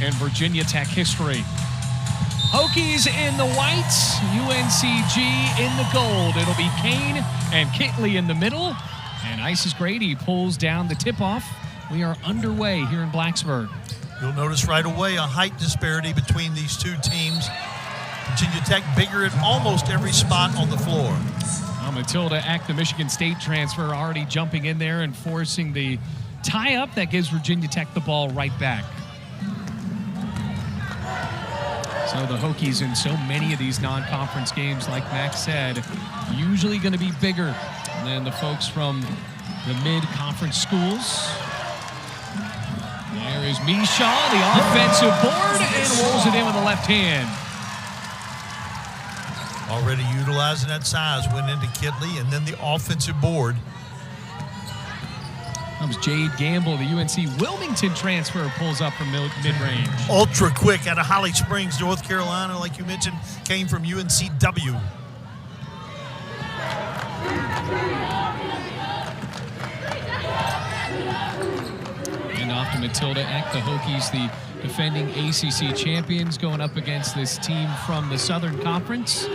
in Virginia Tech history. Hokies in the whites, UNCG in the gold. It'll be Kane and Kitley in the middle. And Isis Grady pulls down the tip-off. We are underway here in Blacksburg. You'll notice right away a height disparity between these two teams. Virginia Tech bigger at almost every spot on the floor. Well, Matilda Eck, the Michigan State transfer, already jumping in there and forcing the tie-up that gives Virginia Tech the ball right back. So the Hokies in so many of these non-conference games, like Max said, usually going to be bigger than the folks from the mid-conference schools. There is Mishaw, the offensive board, and rolls it in with the left hand. Already utilizing that size, went into Kitley, and then the offensive board. Comes Jade Gamble, the UNC Wilmington transfer, pulls up from mid-range. Ultra quick out of Holly Springs, North Carolina, like you mentioned, came from UNCW. And off to Matilda Eck, the Hokies, the defending ACC champions, going up against this team from the Southern Conference.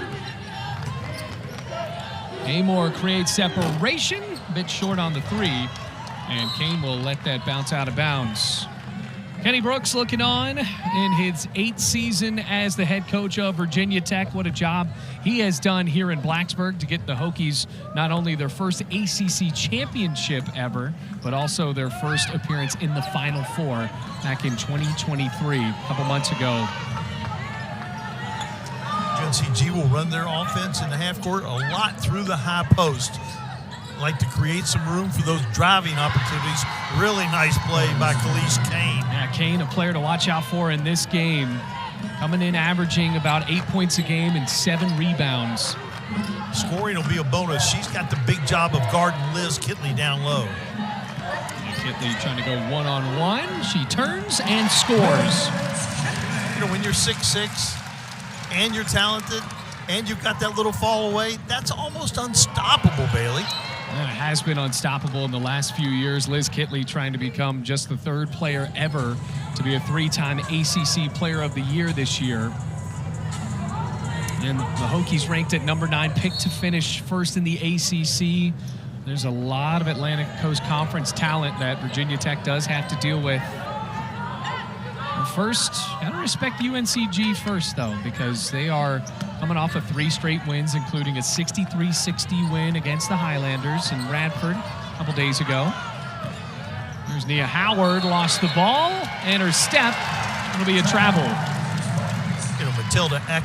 Amoore creates separation, a bit short on the three. And Kane will let that bounce out of bounds. Kenny Brooks looking on in his 8th season as the head coach of Virginia Tech. What a job he has done here in Blacksburg to get the Hokies not only their first ACC championship ever, but also their first appearance in the Final Four back in 2023, a couple months ago. UNCG will run their offense in the half court a lot through the high post. Like to create some room for those driving opportunities. Really nice play by Khalees Kane. Yeah, Kane, a player to watch out for in this game. Coming in averaging about 8 points a game and 7 rebounds. Scoring will be a bonus. She's got the big job of guarding Liz Kitley down low. And Kitley trying to go one-on-one. She turns and scores. You know, when you're 6'6", and you're talented, and you've got that little fall away, that's almost unstoppable, Bailey. And it has been unstoppable in the last few years. Liz Kitley trying to become just the 3rd player ever to be a 3-time ACC Player of the Year this year. And the Hokies ranked at number 9, picked to finish first in the ACC. There's a lot of Atlantic Coast Conference talent that Virginia Tech does have to deal with. First, gotta respect UNCG first, though, because they are coming off of 3 straight wins, including a 63-60 win against the Highlanders in Radford a couple days ago. There's Nia Howard, lost the ball, and her step. It'll be a travel. You know, Matilda Eck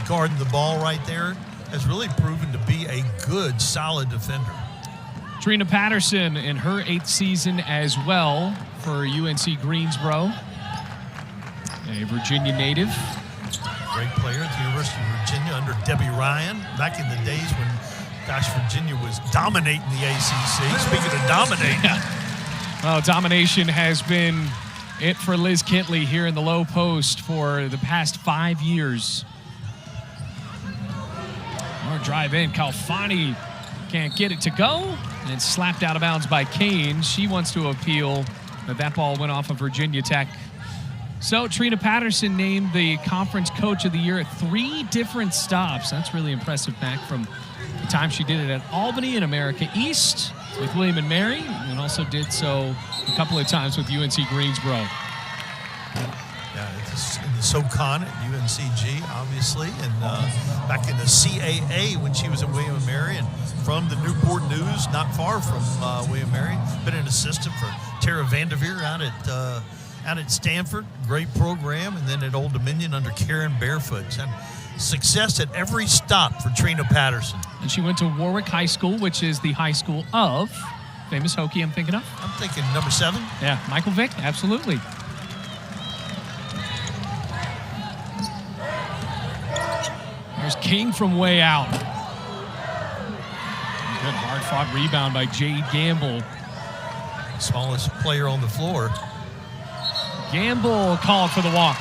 guarding the ball right there has really proven to be a good, solid defender. Trina Patterson in her 8th season as well for UNC Greensboro. A Virginia native. Great player at the University of Virginia under Debbie Ryan. Back in the days when, gosh, Virginia was dominating the ACC. Speaking of dominating. Well, domination has been it for Liz Kitley here in the low post for the past 5 years. Or drive in. Kalfani can't get it to go. And it's slapped out of bounds by Kane. She wants to appeal that ball went off of Virginia Tech. So Trina Patterson named the Conference Coach of the Year at 3 different stops. That's really impressive back from the time she did it at Albany and America East with William and Mary, and also did so a couple of times with UNC Greensboro. Yeah, it's in the SoCon at UNCG, obviously, and back in the CAA when she was at William and Mary, and from the Newport News, not far from William and Mary. Been an assistant for Tara Vanderveer out at Stanford, great program, and then at Old Dominion under Karen Barefoot. And success at every stop for Trina Patterson. And she went to Warwick High School, which is the high school of famous Hokie I'm thinking of. I'm thinking number 7. Yeah, Michael Vick, absolutely. There's King from way out. Good hard-fought rebound by Jade Gamble. Smallest player on the floor. Gamble called for the walk.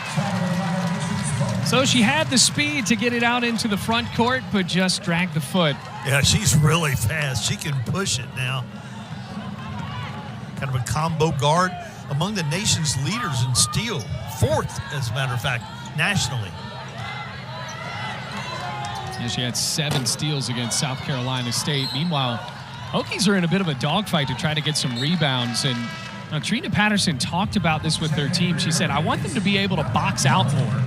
So she had the speed to get it out into the front court, but just dragged the foot. Yeah, she's really fast. She can push it now. Kind of a combo guard. among the nation's leaders in steal, 4th, as a matter of fact, nationally. Yeah, she had 7 steals against South Carolina State. Meanwhile, Hokies are in a bit of a dogfight to try to get some rebounds. And Trina Patterson talked about this with their team. She said, I want them to be able to box out more.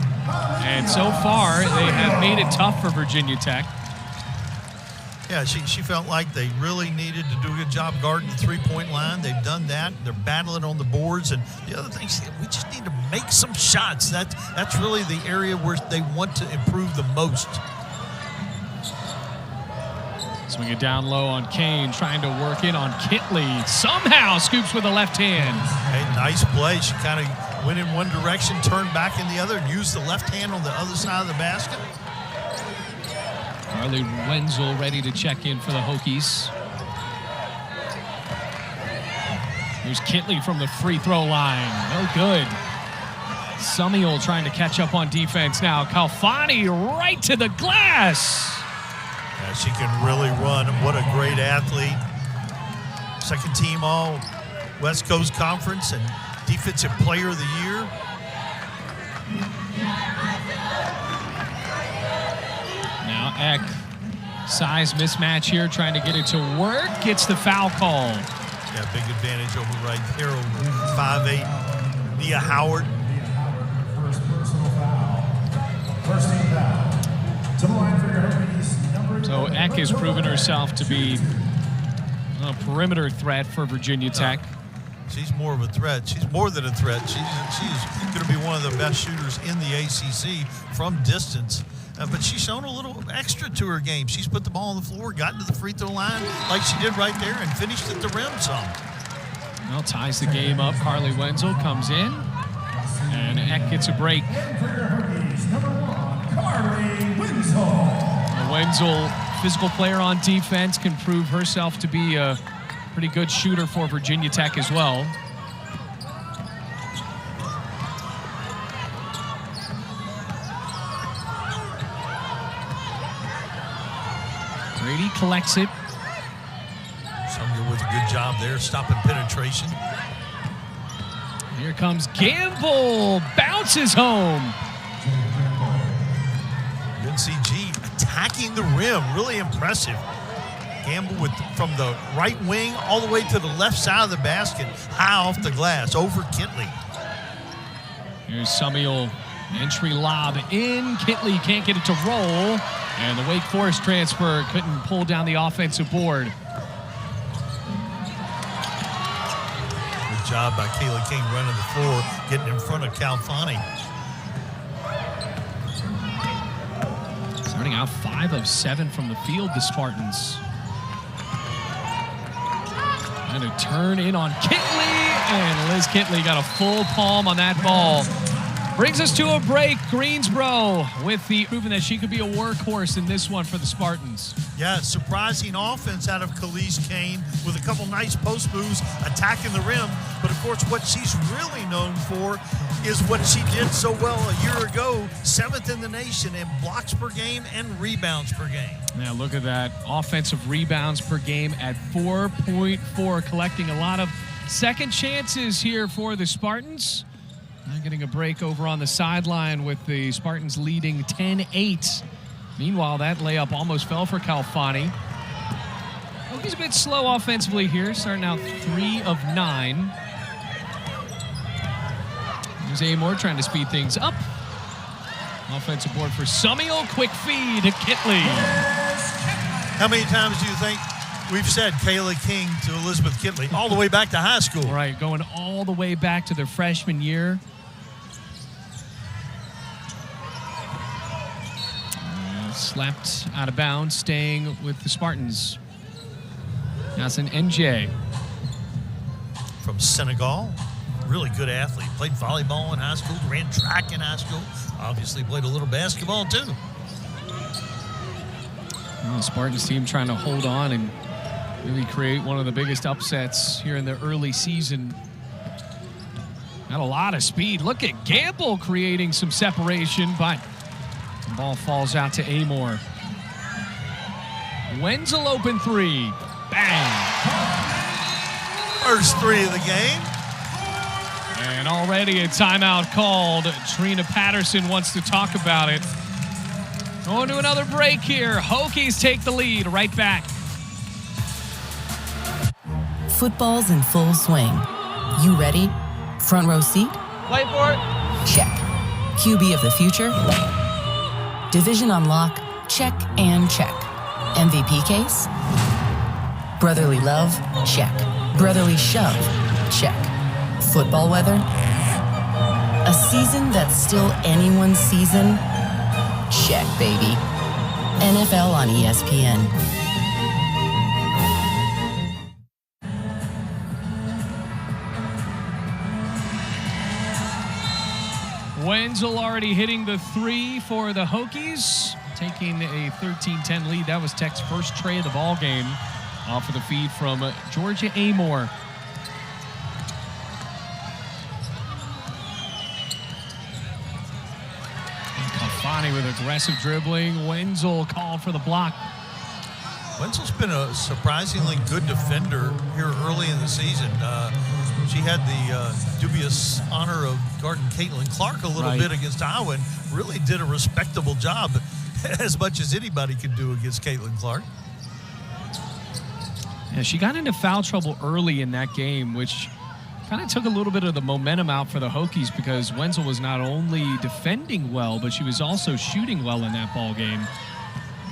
And so far, they have made it tough for Virginia Tech. Yeah, she felt like they really needed to do a good job guarding the three-point line. They've done that. They're battling on the boards. And the other thing, we just need to make some shots. That's really the area where they want to improve the most. Swing it down low on Kane, trying to work in on Kitley. Somehow scoops with the left hand. Hey, nice play. She kind of went in one direction, turned back in the other, and used the left hand on the other side of the basket. Carly Wenzel ready to check in for the Hokies. Here's Kitley from the free throw line. No good. Sumiel trying to catch up on defense now. Kalfani right to the glass. Yeah, she can really run. What a great athlete. Second team all West Coast Conference and Defensive Player of the Year. Now Eck, size mismatch here, trying to get it to work. Gets the foul call. Yeah, big advantage over right there over 5'8", Nia Howard. First team foul. To the line for your Hokies. So Eck has proven herself to be a perimeter threat for Virginia Tech. She's more of a threat. She's more than a threat. She's going to be one of the best shooters in the ACC from distance. But she's shown a little extra to her game. She's put the ball on the floor, gotten to the free throw line like she did right there, and finished at the rim some. Well, ties the game up. Carly Wenzel comes in, and Eck gets a break. Wenzel, physical player on defense, can prove herself to be a pretty good shooter for Virginia Tech as well. Brady collects it. Sumner with a good job there, stopping penetration. Here comes Gamble, bounces home. UNCG attacking the rim, really impressive. Gamble from the right wing all the way to the left side of the basket, high off the glass, over Kitley. Here's Sumiel, entry lob in. Kitley can't get it to roll, and the Wake Forest transfer couldn't pull down the offensive board. Good job by Kayla King running the floor, getting in front of Kalfani. Starting out 5 of 7 from the field, the Spartans. And a turn in on Kitley, and Liz Kitley got a full palm on that ball. Brings us to a break. Greensboro with the proving that she could be a workhorse in this one for the Spartans. Yeah, surprising offense out of Khalees Kane with a couple nice post moves, attacking the rim. But, of course, what she's really known for is what she did so well a year ago, 7th in the nation in blocks per game and rebounds per game. Now look at that. Offensive rebounds per game at 4.4, collecting a lot of second chances here for the Spartans. Now getting a break over on the sideline with the Spartans leading 10-8. Meanwhile, that layup almost fell for Kalfani. He's a bit slow offensively here, starting out 3 of 9. There's Amoore trying to speed things up. Offensive board for Sumiel. Quick feed to Kitley. How many times do you think we've said Kayla King to Elizabeth Kitley all the way back to high school? Right, going all the way back to their freshman year. Slapped out of bounds, staying with the Spartans. That's an NJ. From Senegal. Really good athlete. Played volleyball in high school, ran track in high school. Obviously played a little basketball too. Well, the Spartans team trying to hold on and really create one of the biggest upsets here in the early season. Got a lot of speed. Look at Gamble creating some separation, but the ball falls out to Amoore. Wenzel open 3. Bang. First 3 of the game. And already a timeout called. Trina Patterson wants to talk about it. Going to another break here. Hokies take the lead. Right back. Football's in full swing. You ready? Front row seat? Wait for it. Check. QB of the future? Division on lock? Check and check. MVP case? Brotherly love? Check. Brotherly shove? Check. Football weather? A season that's still anyone's season? Check, baby. NFL on ESPN. Wenzel already hitting the 3 for the Hokies, taking a 13-10 lead. That was Tech's first tray of the ball game off of the feed from Georgia Amoore. Kalfani with aggressive dribbling. Wenzel called for the block. Wenzel's been a surprisingly good defender here early in the season. She had the dubious honor of guarding Caitlin Clark a little bit against Iowa and really did a respectable job, as much as anybody could do against Caitlin Clark. Yeah, she got into foul trouble early in that game, which kind of took a little bit of the momentum out for the Hokies because Wenzel was not only defending well, but she was also shooting well in that ball game,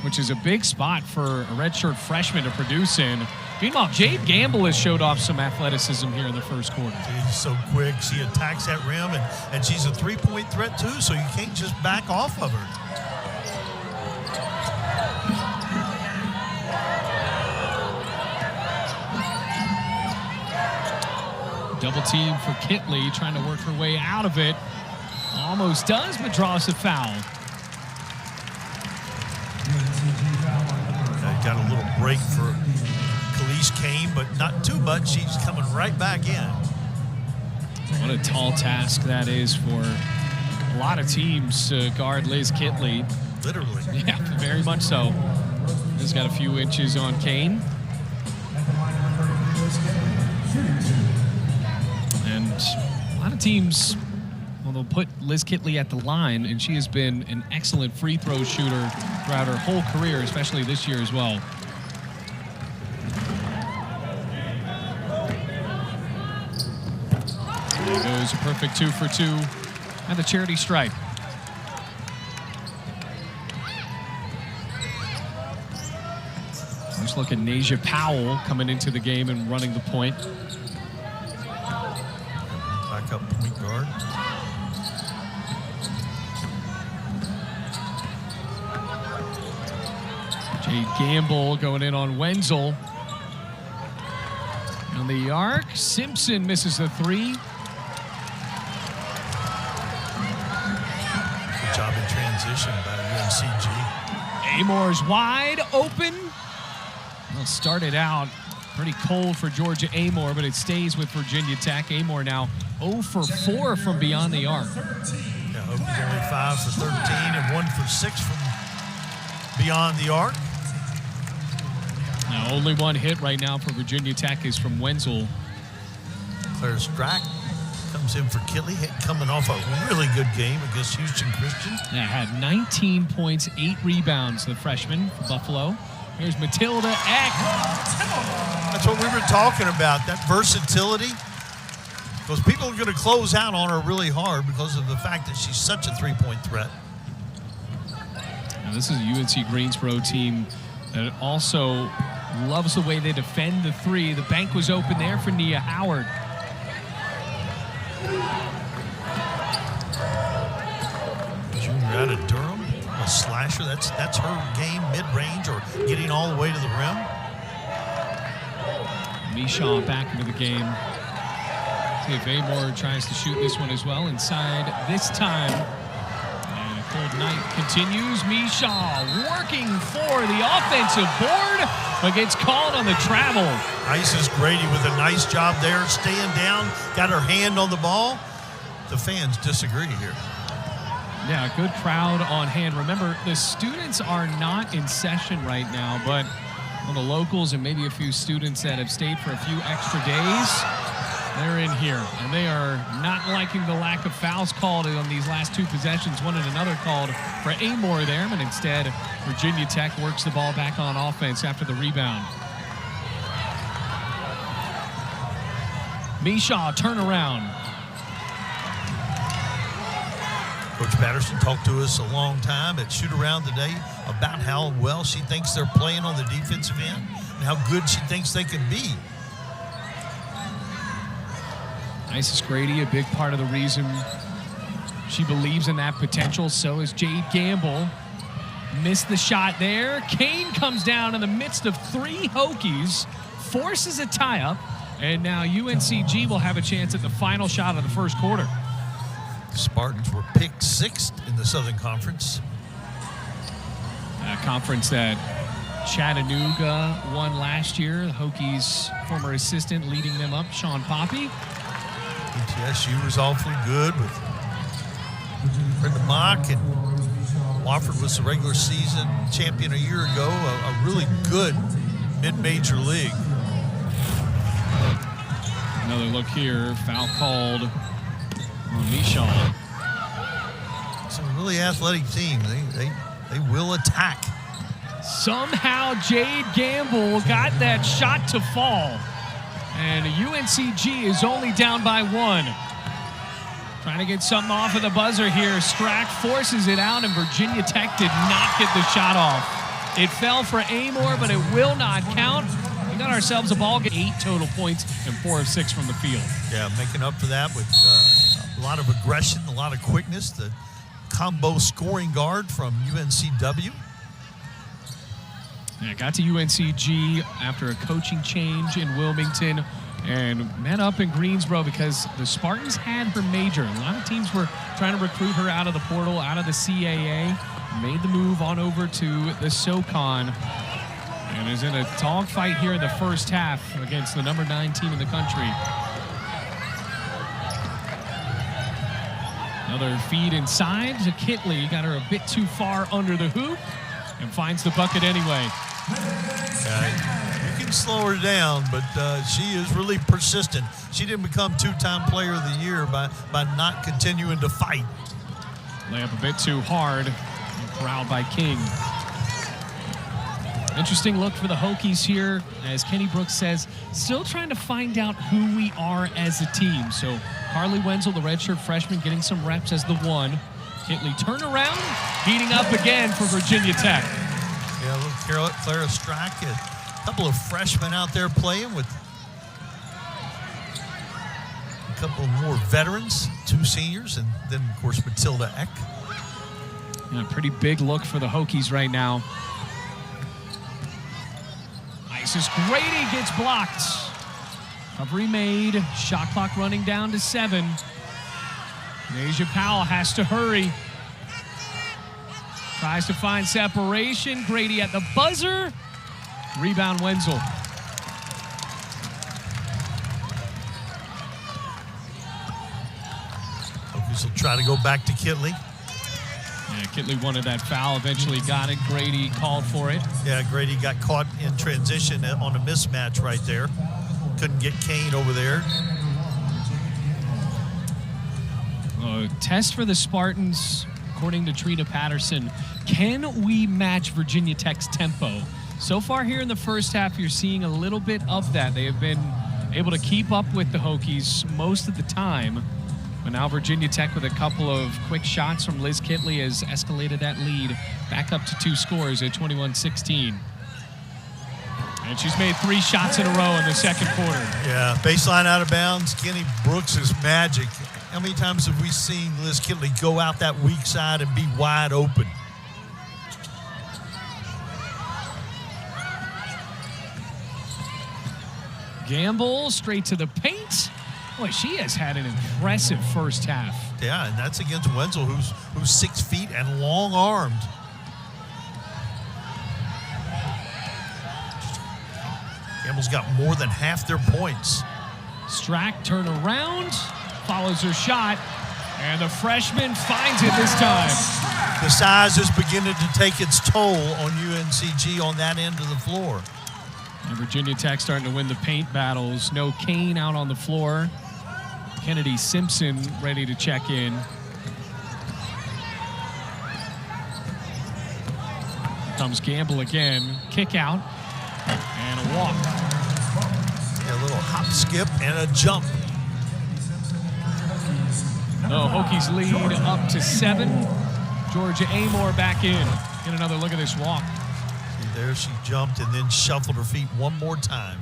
which is a big spot for a redshirt freshman to produce in. Meanwhile, Jade Gamble has showed off some athleticism here in the first quarter. She's so quick. She attacks that rim, and she's a three-point threat, too, so you can't just back off of her. Double team for Kitley, trying to work her way out of it. Almost does, but draws a foul. Got a little break for Khalees Kane, but not too much. She's coming right back in. What a tall task that is for a lot of teams to guard Liz Kitley. Literally. Yeah, very much so. He's got a few inches on Kane. And a lot of teams, well, they'll put Liz Kitley at the line, and she has been an excellent free throw shooter throughout her whole career, especially this year as well. There goes a perfect 2 for 2 at the charity stripe. First look at Nasia Powell coming into the game and running the point. Up point guard. Jade Gamble going in on Wenzel. On the arc, Simpson misses the 3. Good job in transition by UNCG. Amoore's wide open. Well, started out pretty cold for Georgia Amoore, but it stays with Virginia Tech. Amoore now 0 for 4 from beyond the arc. Yeah, Hokies only 5 for 13 and 1 for 6 from beyond the arc. Now, only one hit right now for Virginia Tech is from Wenzel. Claire Strack comes in for Kitley, coming off a really good game against Houston Christian. Yeah, had 19 points, 8 rebounds, the freshman for Buffalo. Here's Matilda Eck. That's what we were talking about, that versatility. Because people are going to close out on her really hard because of the fact that she's such a three-point threat. Now, this is a UNC Greensboro team that also loves the way they defend the 3. The bank was open there for Nia Howard. Junior out of Durham, a slasher. That's her game, mid-range or getting all the way to the rim. Mishaw back into the game. See if Amoore tries to shoot this one as well. Inside this time. And a cold night continues. Mishaw working for the offensive board, but gets called on the travel. Isis Grady with a nice job there, staying down, got her hand on the ball. The fans disagree here. Yeah, good crowd on hand. Remember, the students are not in session right now, but on the locals and maybe a few students that have stayed for a few extra days, They're in here, and they are not liking the lack of fouls called on these last two possessions. One and another called for Amoore there, but instead Virginia Tech works the ball back on offense after the rebound. Mishaw turnaround. Coach Patterson talked to us a long time at shoot-around today about how well she thinks they're playing on the defensive end and how good she thinks they can be. Isis Grady, a big part of the reason she believes in that potential. So is Jade Gamble. Missed the shot there. Kane comes down in the midst of three Hokies, forces a tie-up, and now UNCG will have a chance at the final shot of the first quarter. The Spartans were picked sixth in the Southern Conference. A conference that Chattanooga won last year. The Hokies' former assistant leading them up, Sean Poppy. ETSU was awfully good with Brenda Mock, and Wofford was the regular season champion a year ago, a really good mid-major league. Another look here, foul called on Mishaw. It's a really athletic team. They will attack. Somehow Jade Gamble got that shot to fall. And UNCG is only down by one. Trying to get something off of the buzzer here. Strack forces it out, and Virginia Tech did not get the shot off. It fell for Amoore, but it will not count. We got ourselves a ball game. 8 total points and 4 of 6 from the field. Yeah, making up for that with a lot of aggression, a lot of quickness. The combo scoring guard from UNCW. Yeah, got to UNCG after a coaching change in Wilmington and met up in Greensboro because the Spartans had her major. A lot of teams were trying to recruit her out of the portal, out of the CAA. Made the move on over to the SoCon and is in a dogfight here in the first half against the number 9 team in the country. Another feed inside to Kitley. Got her a bit too far under the hoop and finds the bucket anyway. You can slow her down, but she is really persistent. She didn't become two-time player of the year by not continuing to fight. Layup a bit too hard and corralled by King. Interesting look for the Hokies here. As Kenny Brooks says, still trying to find out who we are as a team. So Carly Wenzel, the redshirt freshman, getting some reps as the 1. Kitley turnaround, heating up again for Virginia Tech. Yeah, look, Clara Strack, a couple of freshmen out there playing with a couple of more veterans, 2 seniors, and then, of course, Matilda Eck. Yeah, pretty big look for the Hokies right now. Isis Grady gets blocked. Recovery made. Shot clock running down to 7. Nasia Powell has to hurry. Tries to find separation. Grady at the buzzer. Rebound Wenzel. Hokies will try to go back to Kitley. Yeah, Kitley wanted that foul, eventually got it. Grady called for it. Yeah, Grady got caught in transition on a mismatch right there. Couldn't get Kane over there. Test for the Spartans, according to Trina Patterson. Can we match Virginia Tech's tempo? So far here in the first half, you're seeing a little bit of that. They have been able to keep up with the Hokies most of the time. But now Virginia Tech, with a couple of quick shots from Liz Kitley, has escalated that lead back up to 2 scores at 21-16. And she's made 3 shots in a row in the second quarter. Yeah, baseline out of bounds. Kenny Brooks is magic. How many times have we seen Liz Kitley go out that weak side and be wide open? Gamble straight to the paint. Boy, she has had an impressive first half. Yeah, and that's against Wenzel, who's 6 feet and long-armed. Gamble's got more than half their points. Strack turn around, follows her shot, and the freshman finds it this time. The size is beginning to take its toll on UNCG on that end of the floor. And Virginia Tech starting to win the paint battles. No Kane out on the floor. Kennedy Simpson ready to check in. Comes Gamble again. Kick out and a walk. Yeah, a little hop, skip, and a jump. The Hokies lead up to 7. Georgia Amoore back in. Get another look at this walk. See, there she jumped and then shuffled her feet one more time.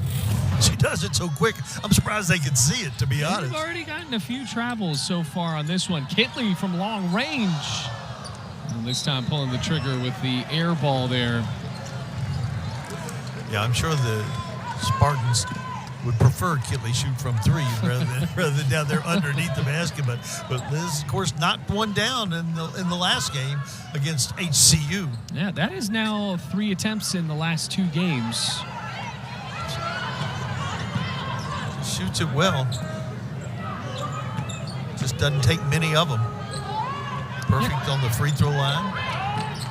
She does it so quick, I'm surprised they could see it, to be honest. We've already gotten a few travels so far on this one. Kitley from long range. And this time pulling the trigger with the air ball there. Yeah, I'm sure the Spartans would prefer Kitley shoot from 3 rather than down there underneath the basket. But Liz, of course, knocked one down in the last game against HCU. Yeah, that is now 3 attempts in the last 2 games. Shoots it well. Just doesn't take many of them. Perfect on the free throw line.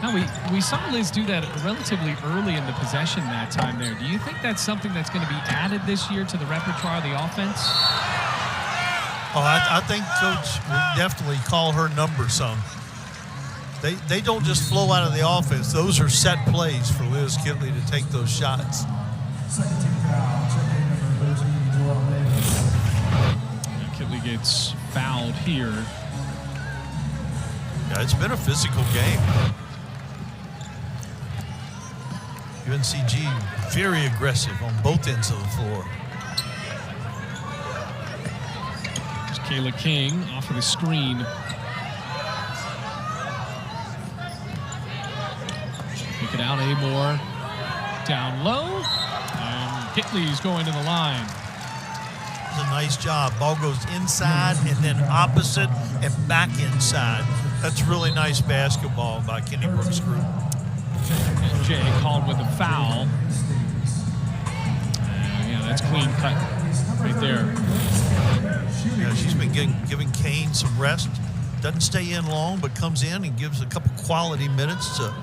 Now, we saw Liz do that relatively early in the possession that time there. Do you think that's something that's going to be added this year to the repertoire of the offense? Oh, I think Coach would definitely call her number some. They don't just flow out of the offense. Those are set plays for Liz Kitley to take those shots. Second team foul, checking number 13, Joel Davis. Kitley gets fouled here. Yeah, it's been a physical game. UNCG very aggressive on both ends of the floor. There's Kayla King off of the screen. Pick it out, Amoore down low. And Kitley's going to the line. It's a nice job. Ball goes inside and then opposite and back inside. That's really nice basketball by Kenny Brooks' group. And Jay called with a foul. Yeah, that's clean cut right there. Yeah, she's been giving Kane some rest. Doesn't stay in long, but comes in and gives a couple quality minutes to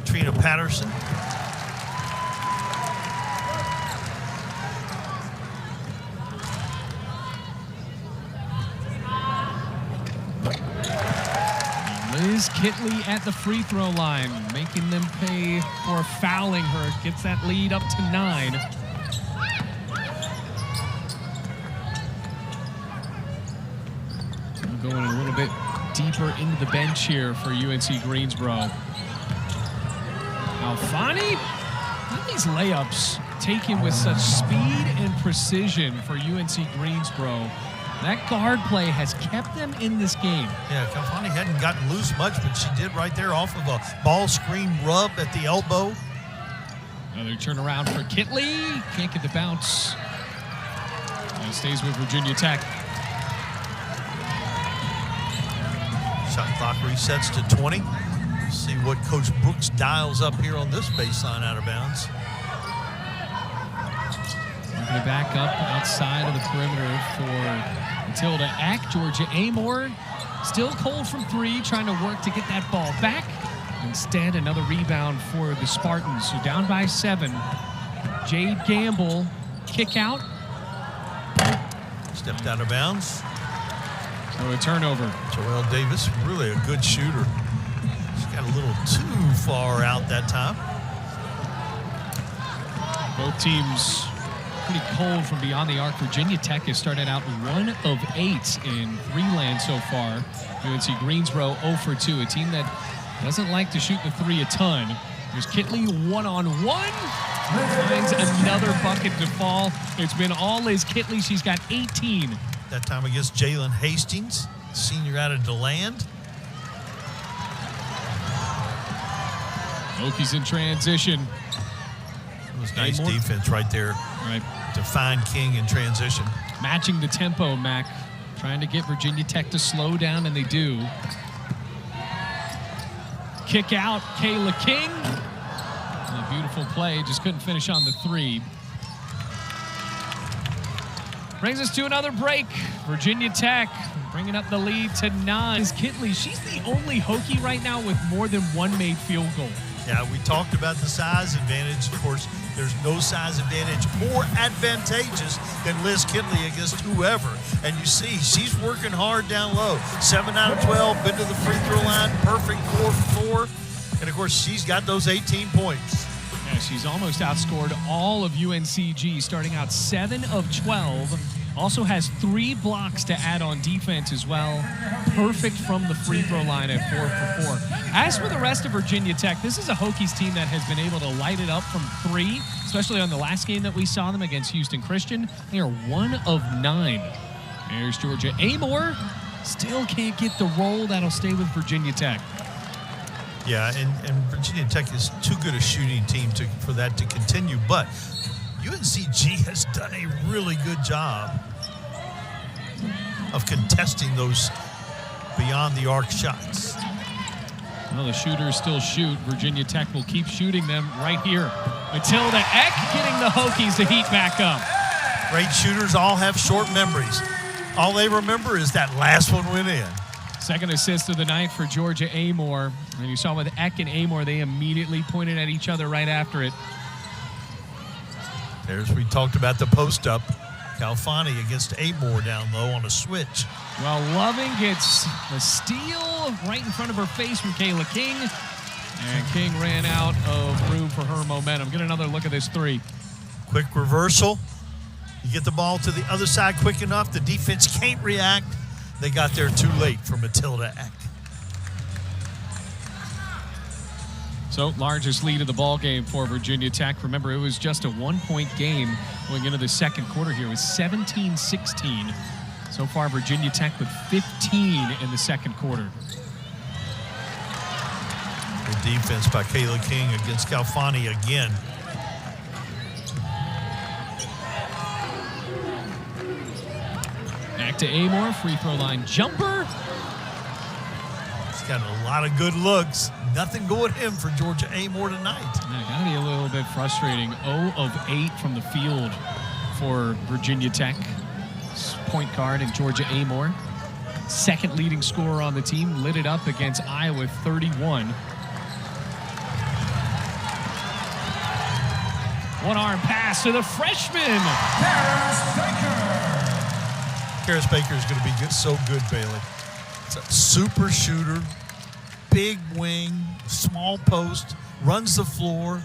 Trina Patterson. Liz Kitley at the free throw line, making them pay for fouling her. Gets that lead up to 9. We're going a little bit deeper into the bench here for UNC Greensboro. Alfani, these layups taken with such speed and precision for UNC Greensboro. That guard play has kept them in this game. Yeah, Kalfani hadn't gotten loose much, but she did right there off of a ball screen rub at the elbow. Another turnaround for Kitley. Can't get the bounce. And stays with Virginia Tech. Shot clock resets to 20. See what Coach Brooks dials up here on this baseline out of bounds. Moving it back up outside of the perimeter for Matilda Eck. Georgia Amoore still cold from 3, trying to work to get that ball back. Instead, another rebound for the Spartans, who down by 7. Jade Gamble, kick out. Stepped out of bounds. So a turnover. Joelle Davis, really a good shooter. She got a little too far out that time. Both teams pretty cold from beyond the arc. Virginia Tech has started out 1 of 8 in 3-land so far. UNC Greensboro 0 for 2, a team that doesn't like to shoot the 3 a ton. There's Kitley one-on-one. Finds another bucket to fall. It's been all Liz Kitley. She's got 18. That time against Jalen Hastings, senior out of DeLand. Hokies in transition. It was nice defense right there. Right. To find King in transition. Matching the tempo, Mac. Trying to get Virginia Tech to slow down, and they do. Kick out, Kayla King. And a beautiful play, just couldn't finish on the 3. Brings us to another break. Virginia Tech bringing up the lead to 9. Kitley, she's the only Hokie right now with more than 1 made field goal. Yeah, we talked about the size advantage. Of course, there's no size advantage more advantageous than Liz Kitley against whoever. And you see, she's working hard down low. 7 out of 12, been to the free throw line, perfect 4 for 4. And, of course, she's got those 18 points. Yeah, she's almost outscored all of UNCG, starting out 7 of 12. Also has 3 blocks to add on defense as well. Perfect from the free throw line at 4 for 4. As for the rest of Virginia Tech, this is a Hokies team that has been able to light it up from 3, especially on the last game that we saw them against Houston Christian. They are 1 of 9. There's Georgia Amoore. Still can't get the roll. That'll stay with Virginia Tech. Yeah, and Virginia Tech is too good a shooting team for that to continue. But UNCG has done a really good job of contesting those beyond the arc shots. Well, the shooters still shoot. Virginia Tech will keep shooting them right here. Matilda Eck getting the Hokies to heat back up. Great shooters all have short memories. All they remember is that last one went in. Second assist of the night for Georgia Amoore. And you saw with Eck and Amoore, they immediately pointed at each other right after it. There's, we talked about the post-up. Calfani against Amoore down low on a switch. Well, Loving gets the steal right in front of her face from Kayla King. And King ran out of room for her momentum. Get another look at this 3. Quick reversal. You get the ball to the other side quick enough. The defense can't react. They got there too late for Matilda Eck. So, largest lead of the ball game for Virginia Tech. Remember, it was just a 1-point game going into the second quarter here. It was 17-16. So far, Virginia Tech with 15 in the second quarter. Good defense by Kayla King against Calfani again. Back to Amoore, free throw line jumper. He's got a lot of good looks. Nothing going in for Georgia Amoore tonight. Yeah, gotta be a little bit frustrating. 0 of 8 from the field for Virginia Tech. Point guard and Georgia Amoore. Second leading scorer on the team, lit it up against Iowa 31. One-arm pass to the freshman. Karis Baker is going to be good, so good, Bailey. It's a super shooter, big wing, small post, runs the floor.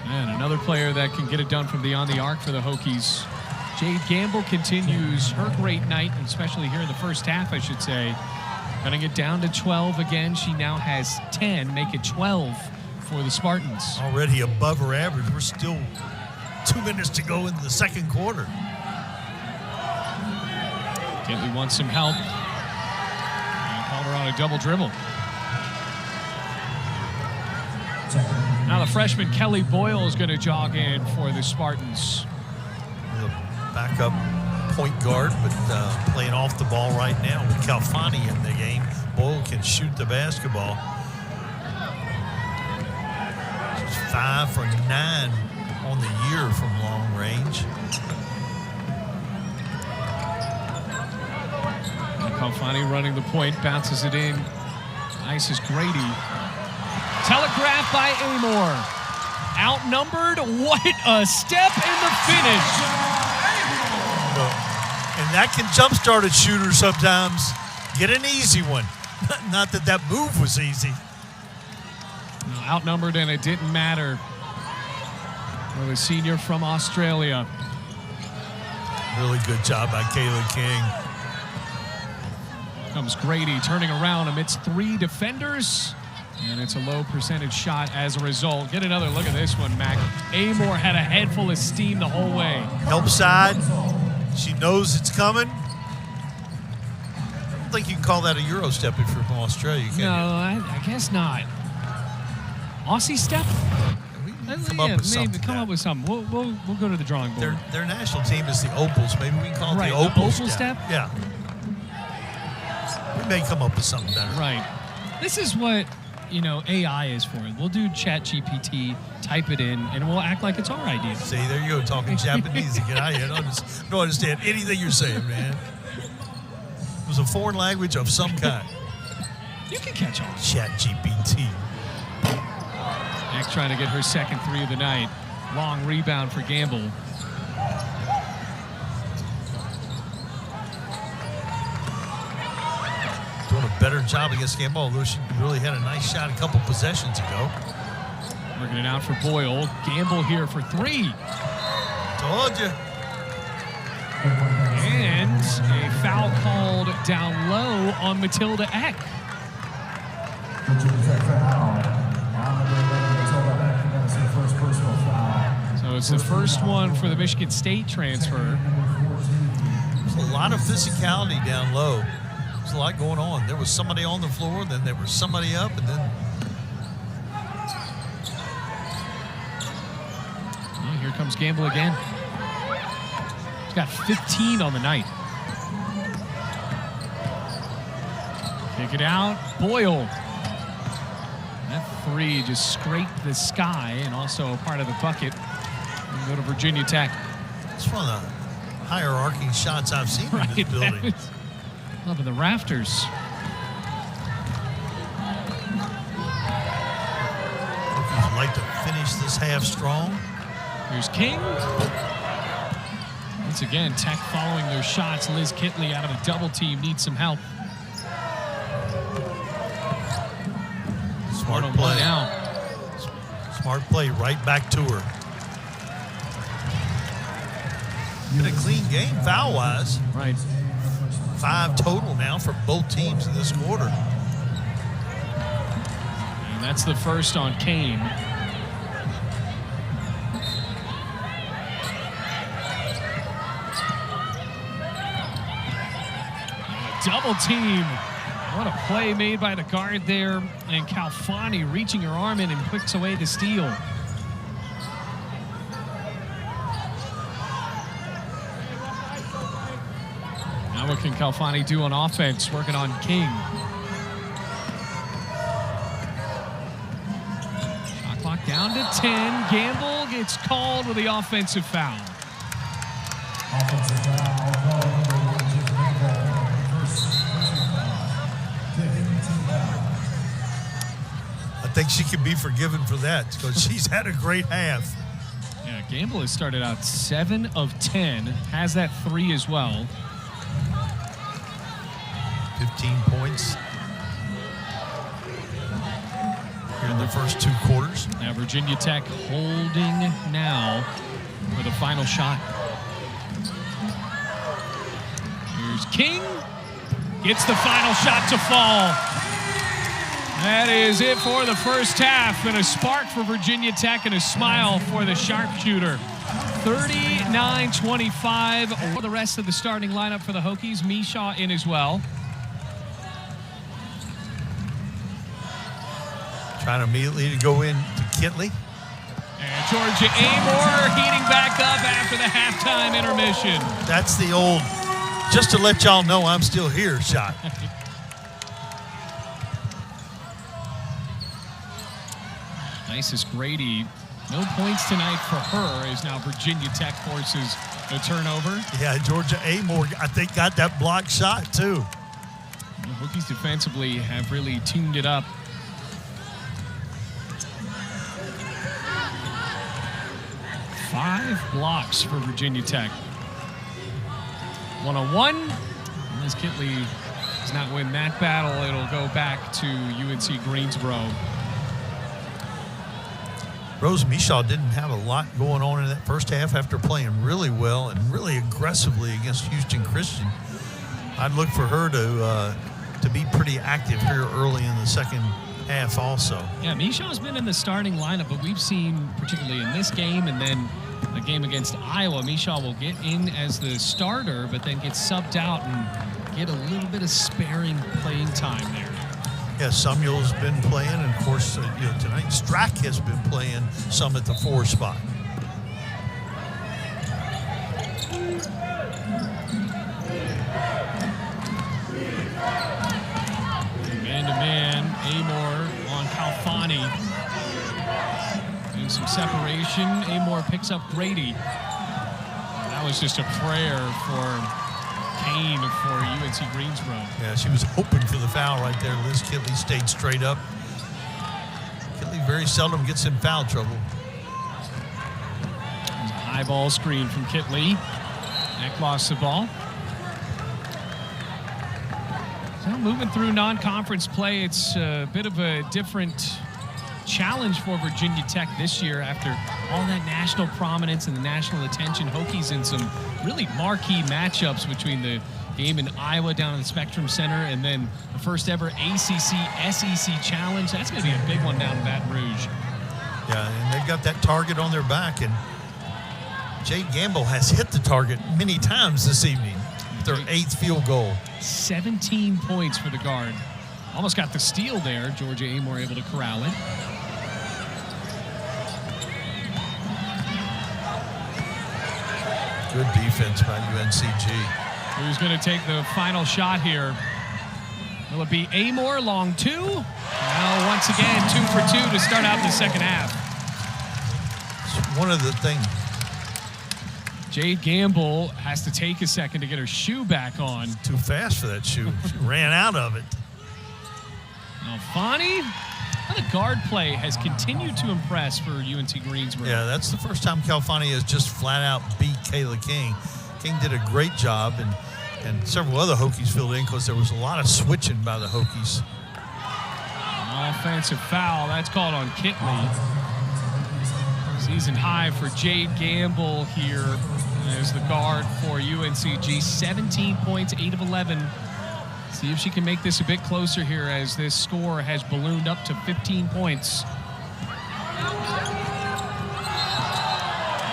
And another player that can get it done from beyond the arc for the Hokies. Jade Gamble continues her great night, especially here in the first half, I should say. Gonna get down to 12 again. She now has 10, make it 12 for the Spartans. Already above her average. We're still 2 minutes to go in the second quarter. Kitley wants some help. And called her on a double dribble. Now the freshman Kelly Boyle is going to jog in for the Spartans. The backup point guard, but playing off the ball right now with Calfani in the game. Boyle can shoot the basketball. She's 5 for 9 on the year from long range. Calfani running the point, bounces it in. Isis Grady. Telegraphed by Amoore. Outnumbered. What a step in the finish. And that can jumpstart a shooter sometimes. Get an easy one. Not that that move was easy. Outnumbered, and it didn't matter. For the senior from Australia. Really good job by Kayla King. Comes Grady turning around amidst 3 defenders. And it's a low percentage shot as a result. Get another look at this one, Mac. Amoore had a head full of steam the whole way. Help side. She knows it's coming. I don't think you can call that a Euro step if you're from Australia, can you? No, I guess not. Aussie step? Come up with something. Come up with something. We'll go to the drawing board. Their national team is the Opals. Maybe we can call it the Opal step. Yeah. We may come up with something better. Right. This is what, AI is for. We'll do ChatGPT, type it in, and we'll act like it's our idea. See, there you go, talking Japanese again. I don't understand anything you're saying, man. It was a foreign language of some kind. You can catch on. Chat GPT. Eck trying to get her second three of the night. Long rebound for Gamble. Doing a better job against Gamble, although she really had a nice shot a couple possessions ago. Working it out for Boyle. Gamble here for three. Told you. And a foul called down low on Matilda Eck. So it's the first one for the Michigan State transfer. There's a lot of physicality down low. There's a lot going on. There was somebody on the floor, then there was somebody up, and then... Oh, here comes Gamble again. He's got 15 on the night. Kick it out. Boyle. That three just scraped the sky and also a part of the bucket. And go to Virginia Tech. It's one of the higher arcing shots I've seen in this building. Up in the rafters. Hokies would like to finish this half strong. Here's King. Once again, Tech following their shots. Liz Kitley out of a double team needs some help. Smart play. Now. Smart play right back to her. Been a clean game foul-wise. Right. 5 total now for both teams in this quarter. And that's the first on Kane. Double team. What a play made by the guard there. And Calfani reaching her arm in and picks away the steal. Now what can Calfani do on offense? Working on King. Shot clock down to 10. Gamble gets called with the offensive foul. Offensive foul called number 1, I think she can be forgiven for that because she's had a great half. Yeah, Gamble has started out 7 of 10. Has that 3 as well. 15 points here in the first 2 quarters. Now Virginia Tech holding now for the final shot. Here's King. Gets the final shot to fall. That is it for the first half, and a spark for Virginia Tech and a smile for the sharpshooter. 39-25. For the rest of the starting lineup for the Hokies, Mishaw in as well. Trying immediately to go in to Kitley. And Georgia Amoore heating back up after the halftime intermission. That's the old, just to let y'all know I'm still here shot. Nicest Grady. No points tonight for her as now Virginia Tech forces a turnover. Yeah, Georgia Amoore, I think, got that block shot too. The Hokies defensively have really tuned it up. Five blocks for Virginia Tech. 1-on-1. As Kitley does not win that battle, it'll go back to UNC Greensboro. Rose Mishaw didn't have a lot going on in that first half after playing really well and really aggressively against Houston Christian. I'd look for her to be pretty active here early in the second half also. Yeah, Mishaw's been in the starting lineup, but we've seen, particularly in this game and then the game against Iowa, Mishaw will get in as the starter, but then get subbed out and get a little bit of sparing playing time there. Yeah, Samuel's been playing, and of course, tonight Strack has been playing some at the 4 spot. Man-to-man, Amoore on Calfani. Doing some separation. Amoore picks up Grady. That was just a prayer for Kane for UNC Greensboro. Yeah, she was hoping for the foul right there. Liz Kitley stayed straight up. Kitley very seldom gets in foul trouble. There's a high ball screen from Kitley. Eck lost the ball. So moving through non-conference play, it's a bit of a different challenge for Virginia Tech this year after all that national prominence and the national attention. Hokies in some really marquee matchups between the game in Iowa down in the Spectrum Center and then the first ever ACC SEC challenge. That's going to be a big one down in Baton Rouge. Yeah, and they've got that target on their back, and Jade Gamble has hit the target many times this evening with their 8th field goal. 17 points for the guard. Almost got the steal there. Georgia Amoore able to corral it. Good defense by UNCG. Who's going to take the final shot here? Will it be Amoore, long 2? Now, once again, 2 for 2 to start out the second half. It's one of the things. Jade Gamble has to take a second to get her shoe back on. Too fast for that shoe. She ran out of it. Alfani, the guard play has continued to impress for UNC Greensboro. Yeah, that's the first time Calfani has just flat out beat Kayla King. King did a great job, and several other Hokies filled in because there was a lot of switching by the Hokies. Offensive foul, that's called on Kitley. Season high for Jade Gamble here as the guard for UNCG. 17 points, 8 of 11. See if she can make this a bit closer here as this score has ballooned up to 15 points.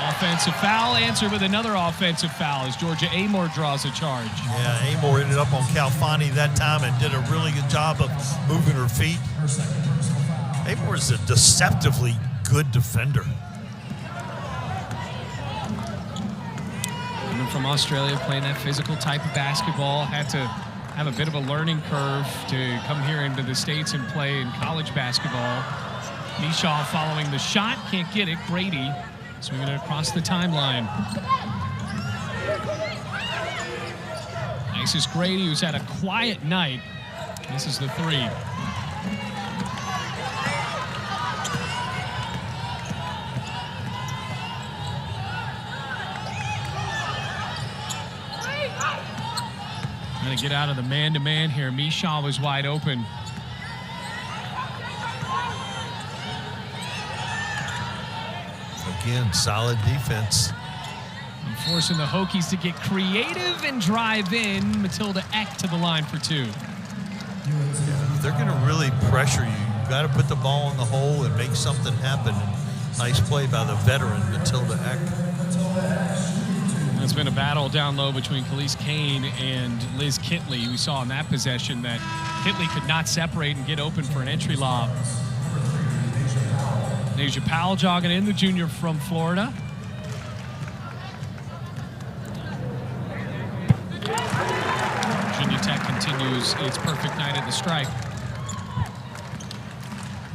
Offensive foul, answered with another offensive foul as Georgia Amoore draws a charge. Yeah, Amoore ended up on Calfani that time and did a really good job of moving her feet. Amoore is a deceptively good defender. Coming from Australia, playing that physical type of basketball, had to have a bit of a learning curve to come here into the States and play in college basketball. Mishaw following the shot, can't get it. Grady swinging it across the timeline. Nice is Grady, who's had a quiet night. This is the 3. Trying to get out of the man-to-man here. Mishaw was wide open. Again, solid defense. And forcing the Hokies to get creative and drive in. Matilda Eck to the line for 2. Yeah, they're going to really pressure you. You've got to put the ball in the hole and make something happen. Nice play by the veteran, Matilda Eck. It's been a battle down low between Khalees Kane and Liz Kitley. We saw in that possession that Kitley could not separate and get open for an entry lob. Deja Powell jogging in, the junior from Florida. Virginia Tech continues its perfect night at the stripe.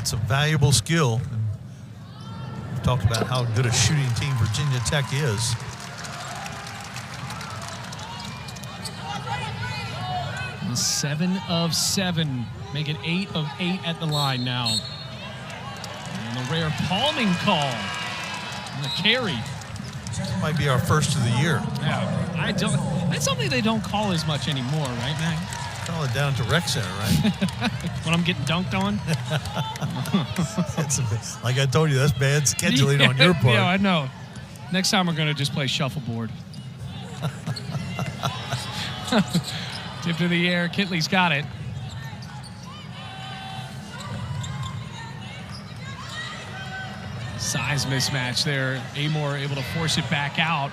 It's a valuable skill. We've talked about how good a shooting team Virginia Tech is. And 7 of 7, making 8 of 8 at the line now. And the rare palming call on the carry. This might be our first of the year. Yeah, that's something they don't call as much anymore, right, Mac? Call it down to Rec Center, right? When I'm getting dunked on? Like I told you, that's bad scheduling on your part. Yeah, I know. Next time we're going to just play shuffleboard. Tip to the air. Kitley's got it. Size mismatch there. Amoore able to force it back out.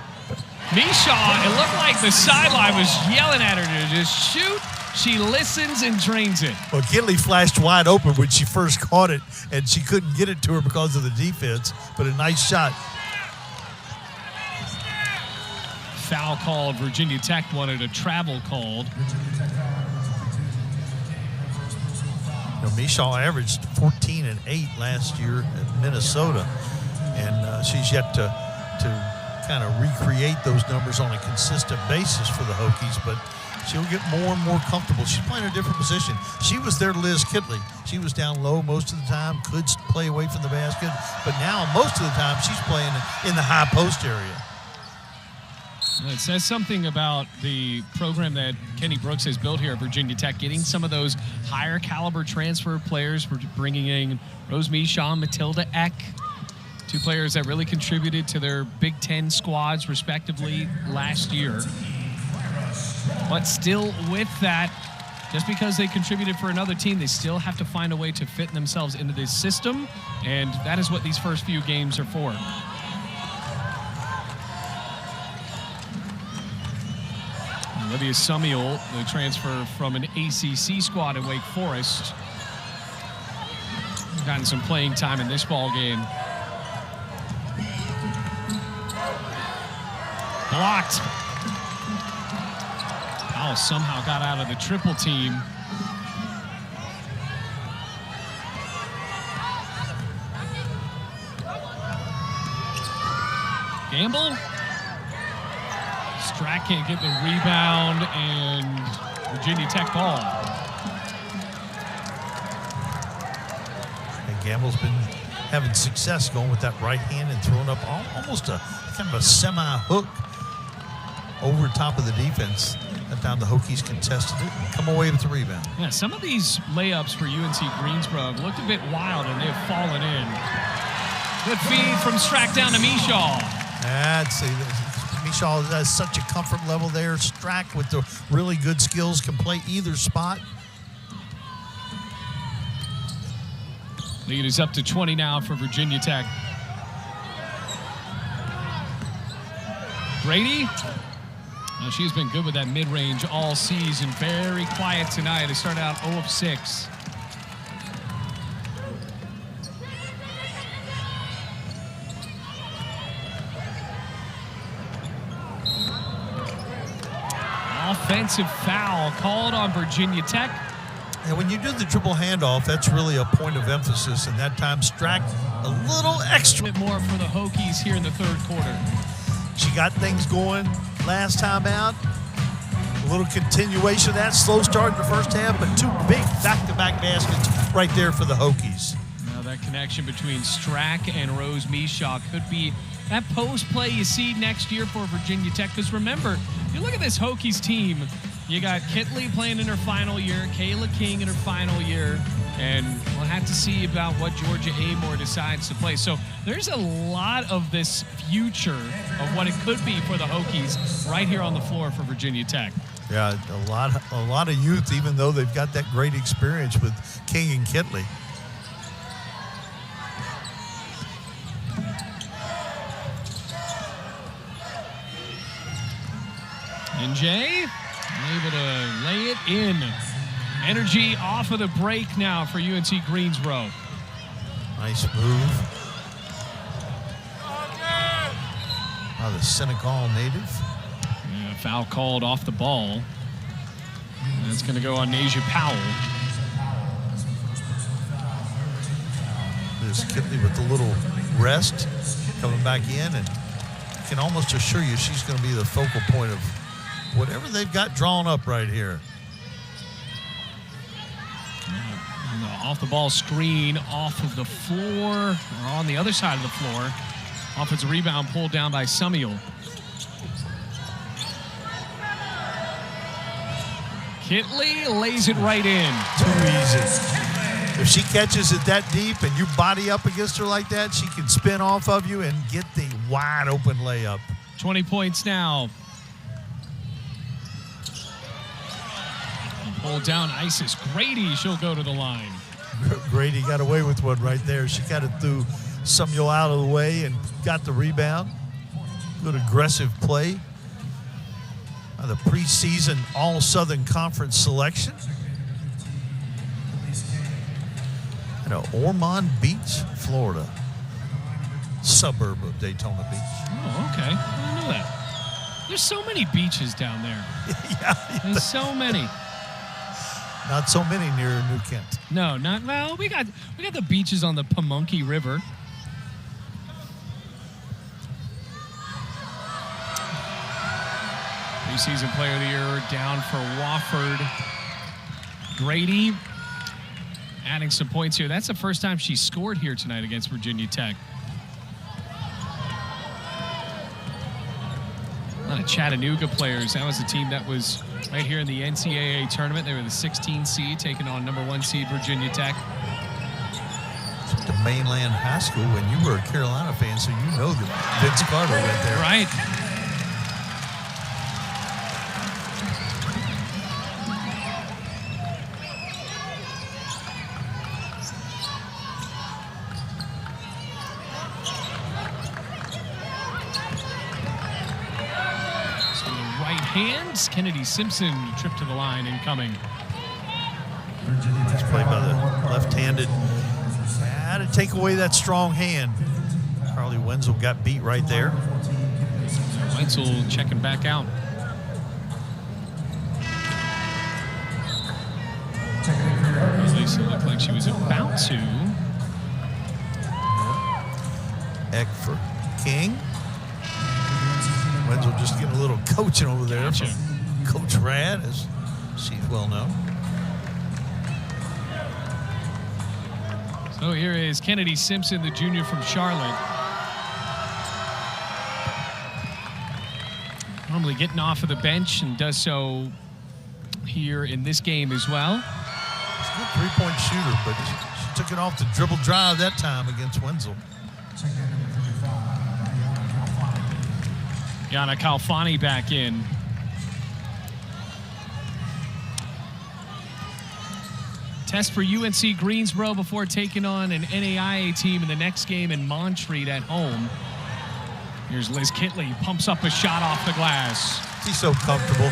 Mishaw, it looked like the sideline was yelling at her to just shoot. She listens and drains it. Well, Kitley flashed wide open when she first caught it, and she couldn't get it to her because of the defense, but a nice shot. Foul called. Virginia Tech wanted a travel called. Mishaw averaged 14 and 8 last year at Minnesota, and she's yet to kind of recreate those numbers on a consistent basis for the Hokies, but she'll get more and more comfortable. She's playing a different position. She was their Liz Kitley. She was down low most of the time, could play away from the basket, but now most of the time she's playing in the high post area. It says something about the program that Kenny Brooks has built here at Virginia Tech, getting some of those higher caliber transfer players. We're bringing in Rose Mishaw and Matilda Eck, two players that really contributed to their Big Ten squads, respectively, last year. But still with that, just because they contributed for another team, they still have to find a way to fit themselves into this system, and that is what these first few games are for. Olivia Sumiel, the transfer from an ACC squad at Wake Forest, gotten some playing time in this ball game. Blocked. Powell somehow got out of the triple team. Gamble. Strack can't get the rebound, and Virginia Tech ball. And Gamble's been having success going with that right hand and throwing up almost a kind of a semi-hook over top of the defense. That time the Hokies contested it and come away with the rebound. Yeah, some of these layups for UNC Greensboro have looked a bit wild, and they've fallen in. Good feed from Strack down to Mishaw. That's Mishaw has such a comfort level there. Strack with the really good skills can play either spot. Lead is up to 20 now for Virginia Tech. Grady. Well, she's been good with that mid-range all season. Very quiet tonight. They started out 0 of 6. Offensive foul called on Virginia Tech. And when you do the triple handoff, that's really a point of emphasis. And that time, Strack a little extra. A bit more for the Hokies here in the third quarter. She got things going last time out. A little continuation of that slow start in the first half, but two big back-to-back baskets right there for the Hokies. Now that connection between Strack and Rose Mishaw could be that post play you see next year for Virginia Tech. Because remember, if you look at this Hokies team, you got Kitley playing in her final year, Kayla King in her final year, and we'll have to see about what Georgia Amoore decides to play. So there's a lot of this future of what it could be for the Hokies right here on the floor for Virginia Tech. Yeah, a lot of youth, even though they've got that great experience with King and Kitley. NJ able to lay it in. Energy off of the break now for UNC Greensboro. Nice move. The Senegal native. Yeah, foul called off the ball. That's going to go on Nasia Powell. There's Kitley with a little rest coming back in, and I can almost assure you she's going to be the focal point of whatever they've got drawn up right here. Off the ball screen, off of the floor, or on the other side of the floor. Offensive rebound pulled down by Sumiel. Kitley lays it right in. Too easy. If she catches it that deep and you body up against her like that, she can spin off of you and get the wide open layup. 20 points now. Pulled down Isis Grady. She'll go to the line. Grady got away with one right there. She kind of threw Sumiel out of the way and got the rebound. Good aggressive play. The preseason All-Southern Conference selection. At Ormond Beach, Florida. Suburb of Daytona Beach. Oh, okay. I didn't know that. There's so many beaches down there. Yeah. There's so many. Not so many near New Kent. No, not well. We got the beaches on the Pamunkey River. Preseason Player of the Year down for Wofford. Grady adding some points here. That's the first time she scored here tonight against Virginia Tech. A lot of Chattanooga players. That was a team that was right here in the NCAA tournament. They were the 16 seed, taking on #1 seed Virginia Tech. To Mainland High School when you were a Carolina fan, so you know that Vince Carter went there. Right. Hands. Kennedy Simpson trip to the line incoming. Nice play by the left-handed. Had to take away that strong hand. Carly Wenzel got beat right there. Wenzel checking back out. At least it looked like she was about to. Eck for King. Wenzel just getting a little coaching over there Gotcha. from Coach Rad, as she's well known. So here is Kennedy Simpson, the junior from Charlotte. Normally getting off of the bench and does so here in this game as well. She's a good three-point shooter, but she took it off the dribble drive that time against Wenzel. Yana Kalfani back in. Test for UNC Greensboro before taking on an NAIA team in the next game in Montreat at home. Here's Liz Kitley, pumps up a shot off the glass. She's so comfortable,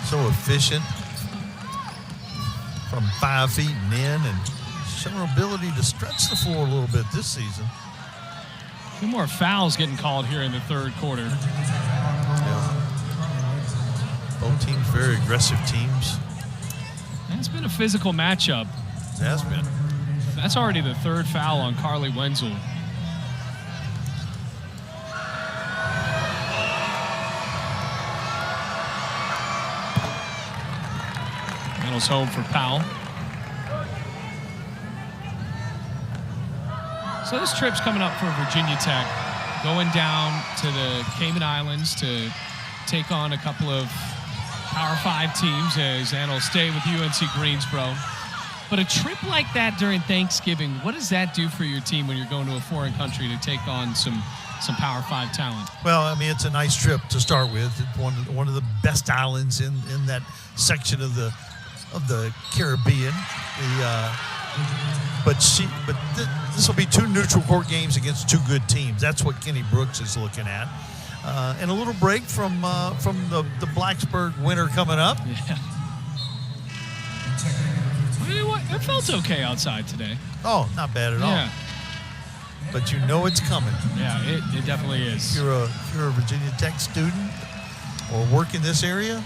so efficient from 5 feet and in, and showing her ability to stretch the floor a little bit this season. Two more fouls getting called here in the third quarter. Yeah. Both teams very aggressive teams. And it's been a physical matchup. It has been. That's already the third foul on Carly Wenzel. Reynolds home for Powell. So this trip's coming up for Virginia Tech, going down to the Cayman Islands to take on a couple of Power 5 teams, as Ann will stay with UNC Greensboro. But a trip like that during Thanksgiving, what does that do for your team when you're going to a foreign country to take on some Power 5 talent? Well, I mean, it's a nice trip to start with. It's one of the best islands in that section of the Caribbean. But this will be 2 neutral court games against 2 good teams. That's what Kenny Brooks is looking at. And a little break from the Blacksburg winter coming up. Yeah. It felt okay outside today. Oh, not bad at all. Yeah. But you know it's coming. Yeah, it definitely is. If you're a Virginia Tech student or work in this area,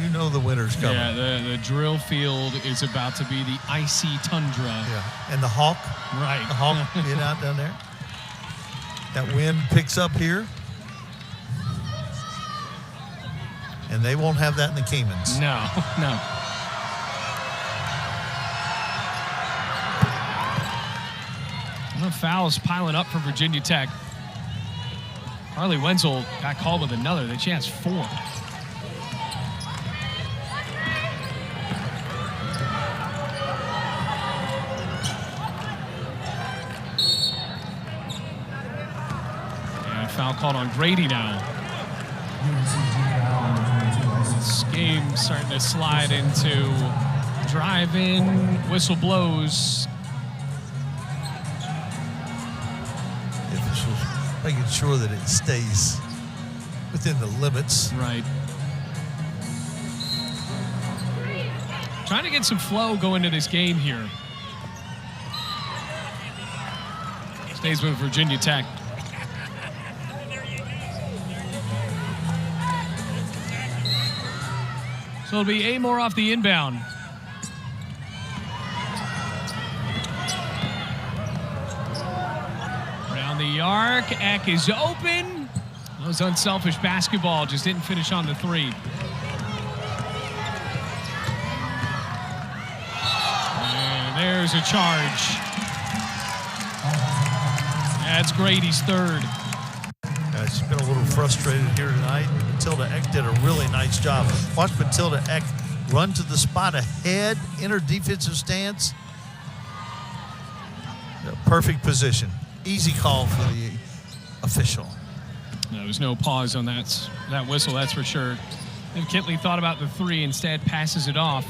you know the winter's coming. Yeah, the drill field is about to be the icy tundra. Yeah, and the Hawk. Right. The Hawk being out down there. That wind picks up here. And they won't have that in the Caymans. No. The fouls piling up for Virginia Tech. Carly Wenzel got called with another. Then she has 4. And a foul called on Grady now. This game starting to slide into drive-in, whistle blows. Making sure that it stays within the limits. Right. Trying to get some flow going into this game here. Stays with Virginia Tech. So it'll be Amoore off the inbound. The arc, Eck is open. That was unselfish basketball, just didn't finish on the three. And there's a charge. That's Grady's third. She's been a little frustrated here tonight. Matilda Eck did a really nice job. Watch Matilda Eck run to the spot ahead in her defensive stance. Perfect position. Easy call for the official. There was no pause on that whistle, that's for sure. And Kitley thought about the three, instead passes it off.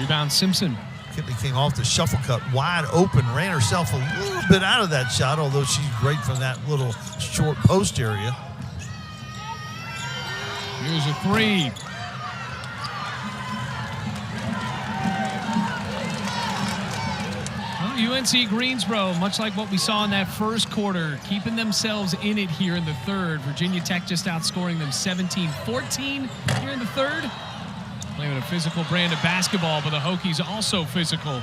Rebound Simpson. Kitley came off the shuffle cut wide open, ran herself a little bit out of that shot, although she's great from that little short post area. Here's a three. Well, UNC Greensboro, much like what we saw in that first quarter, keeping themselves in it here in the third. Virginia Tech just outscoring them 17-14 here in the third. Playing a physical brand of basketball, but the Hokies also physical.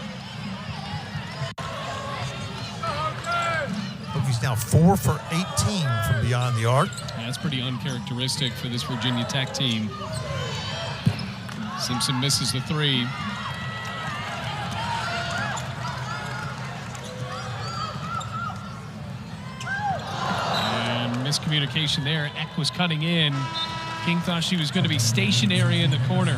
Hokies now 4 for 18 from beyond the arc. Yeah, that's pretty uncharacteristic for this Virginia Tech team. Simpson misses the three. And miscommunication there. Eck was cutting in. King thought she was going to be stationary in the corner.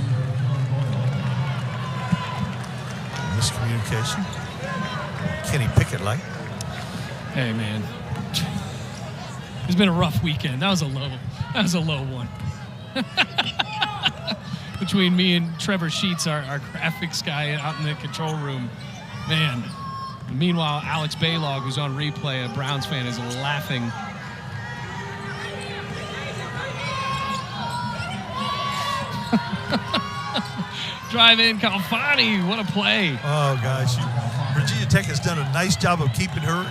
Miscommunication. Kenny Pickett like. Hey, man. It's been a rough weekend. That was a low one. Between me and Trevor Sheets, our graphics guy out in the control room. Man. Meanwhile, Alex Baylog, who's on replay, a Browns fan, is laughing. Drive in, Calfani. What a play. Oh, gosh. Virginia Tech has done a nice job of keeping her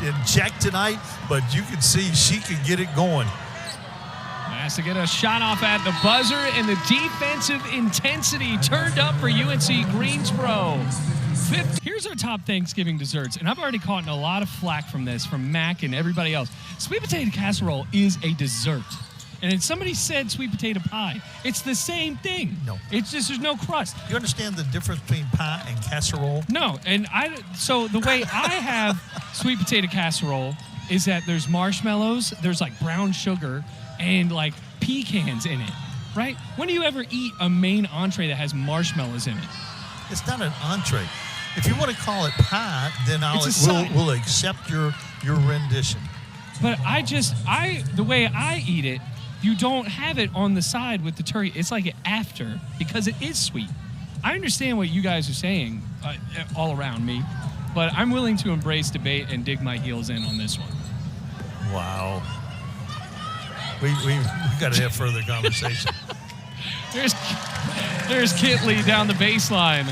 in check tonight, but you can see she can get it going. Has to get a shot off at the buzzer, and the defensive intensity turned up for UNC Greensboro. Here's our top Thanksgiving desserts, and I've already caught a lot of flack from this, from Mac and everybody else. Sweet potato casserole is a dessert. And then somebody said sweet potato pie. It's the same thing. No. It's just there's no crust. You understand the difference between pie and casserole? No. And so the way I have sweet potato casserole is that there's marshmallows, there's like brown sugar, and like pecans in it, right? When do you ever eat a main entree that has marshmallows in it? It's not an entree. If you want to call it pie, then we'll accept your rendition. But the way I eat it, you don't have it on the side with the turkey. It's like after, because it is sweet. I understand what you guys are saying all around me, but I'm willing to embrace debate and dig my heels in on this one. Wow. We got to have further conversation. There's Kitley down the baseline.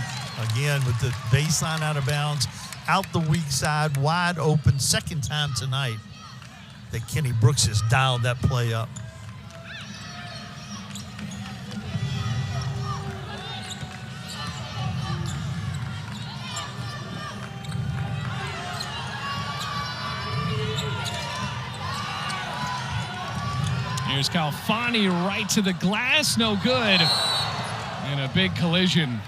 Again, with the baseline out of bounds, out the weak side, wide open, second time tonight that Kenny Brooks has dialed that play up. Here's Calfani right to the glass, no good. And a big collision.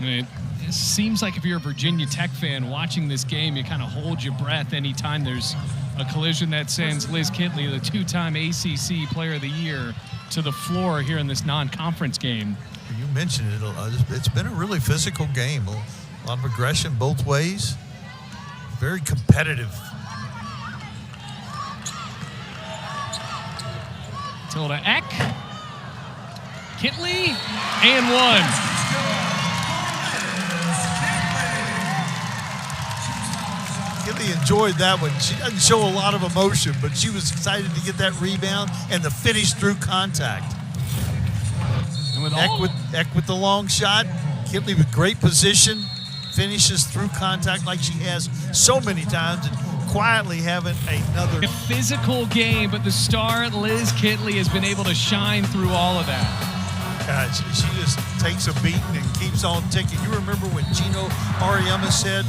And it seems like if you're a Virginia Tech fan watching this game, you kind of hold your breath anytime there's a collision that sends Liz Kitley, the two-time ACC Player of the Year, to the floor here in this non-conference game. You mentioned it. It's been a really physical game. A lot of aggression both ways. Very competitive. Tilda Eck, Kitley, and one. Kitley enjoyed that one. She doesn't show a lot of emotion, but she was excited to get that rebound and the finish through contact. And with Eck with the long shot. Kitley with great position, finishes through contact like she has so many times, and quietly having another physical game, but the star Liz Kitley has been able to shine through all of that. She just takes a beating and keeps on ticking. You remember when Gino Auriemma said,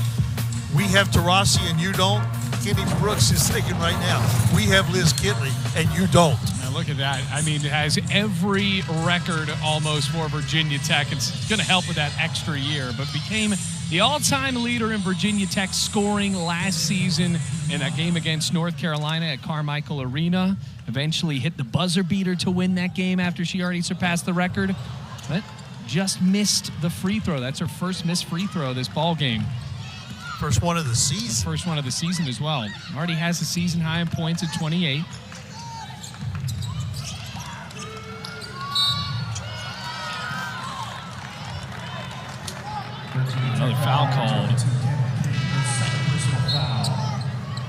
We have Taurasi and you don't. Kenny Brooks is thinking right now, we have Liz Kitley and you don't. Now look at that. I mean, it has every record almost for Virginia Tech. It's going to help with that extra year, but became the all-time leader in Virginia Tech scoring last season in that game against North Carolina at Carmichael Arena. Eventually hit the buzzer beater to win that game after she already surpassed the record, but just missed the free throw. That's her first missed free throw this ball game. First one of the season. First one of the season as well. Already has a season high in points at 28. Another foul called.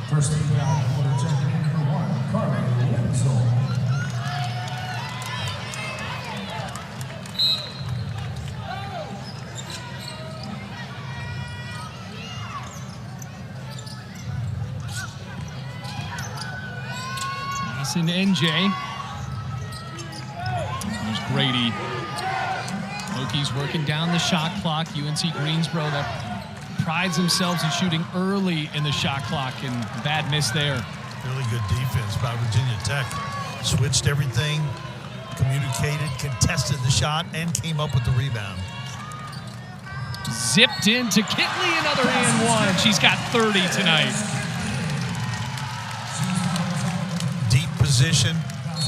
First team foul, quarter champion number 1, Carly Wenzel. Mason NJ. There's Grady. Hokies working down the shot clock. UNC Greensboro that prides themselves in shooting early in the shot clock, and bad miss there. Really good defense by Virginia Tech. Switched everything, communicated, contested the shot, and came up with the rebound. Zipped into Kitley, another and one. She's got 30 tonight. Deep position.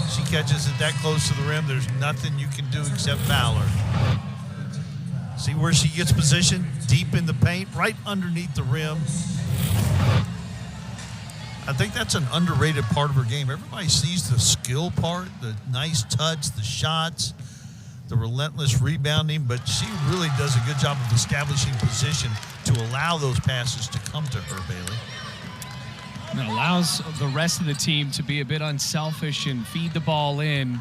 She catches it that close to the rim. There's nothing you can do except foul her. See where she gets positioned? Deep in the paint, right underneath the rim. I think that's an underrated part of her game. Everybody sees the skill part, the nice touch, the shots, the relentless rebounding, but she really does a good job of establishing position to allow those passes to come to her, Bailey. And it allows the rest of the team to be a bit unselfish and feed the ball in.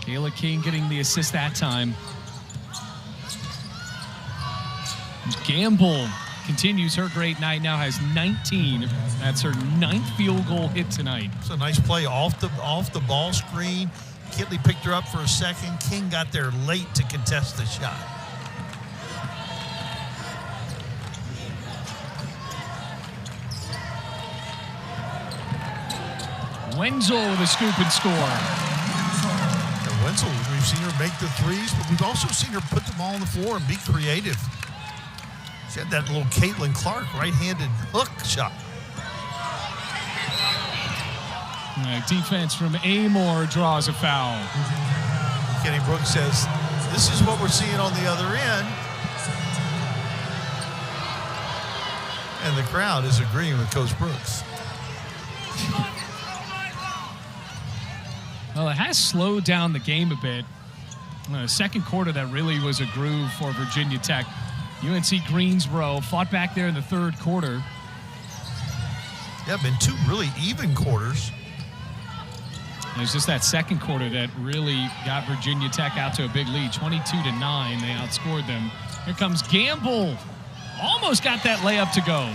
Kayla King getting the assist that time. Gamble continues her great night, now has 19. That's her 9th field goal hit tonight. It's a nice play off the ball screen. Kitley picked her up for a second. King got there late to contest the shot. Wenzel with a scoop and score. And Wenzel, we've seen her make the threes, but we've also seen her put them all on the floor and be creative. She had that little Caitlin Clark right-handed hook shot. Defense from Amoore draws a foul. Kenny Brooks says, this is what we're seeing on the other end. And the crowd is agreeing with Coach Brooks. Well, it has slowed down the game a bit. Second quarter, that really was a groove for Virginia Tech. UNC Greensboro fought back there in the third quarter. Yeah, been two really even quarters. It was just that second quarter that really got Virginia Tech out to a big lead, 22-9. They outscored them. Here comes Gamble. Almost got that layup to go.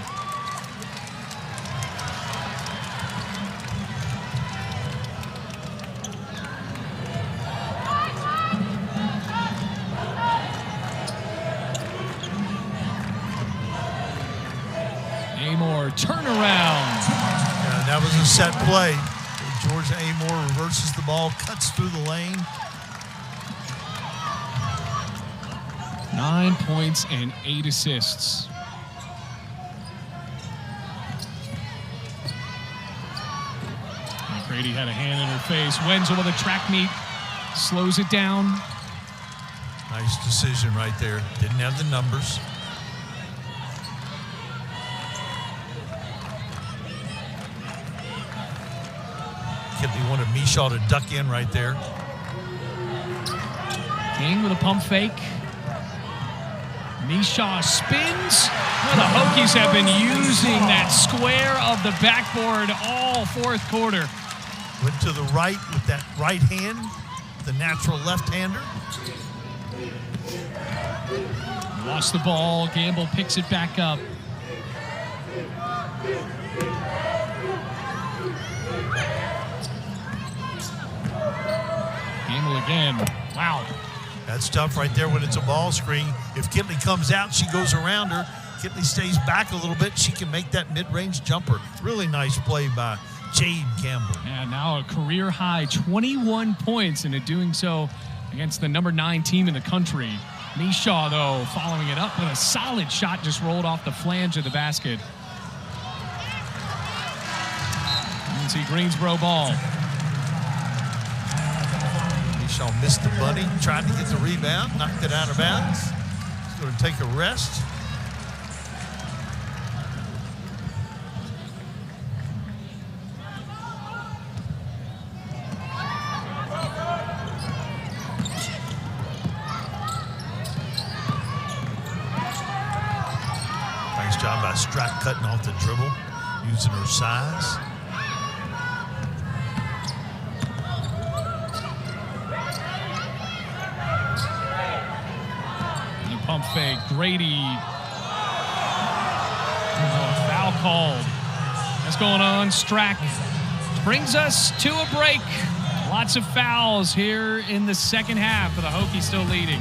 Amoore turnaround. Yeah, that was a set play. Georgia Amoore reverses the ball, cuts through the lane. 9 points and 8 assists. Grady had a hand in her face. Wenzel with a track meet. Slows it down. Nice decision right there. Didn't have the numbers. Kitley wanted Mishaw to duck in right there. King with a pump fake. Mishaw spins. Well, the Hokies have been using that square of the backboard all fourth quarter. Went to the right with that right hand, the natural left-hander. Lost the ball. Gamble picks it back up. Gamble again. Wow. That's tough right there when it's a ball screen. If Kitley comes out, she goes around her. Kitley stays back a little bit. She can make that mid-range jumper. Really nice play by Jade Campbell. Yeah, now a career high 21 points, and doing so against the number 9 team in the country. Mishaw, though, following it up with a solid shot, just rolled off the flange of the basket. UNC Greensboro ball. Mishaw missed the bunny, tried to get the rebound, knocked it out of bounds. He's going to take a rest. Nice job by Strack cutting off the dribble, using her size. Pump fake, Grady. Oh, foul called. What's going on? Strack brings us to a break. Lots of fouls here in the second half, with the Hokies still leading.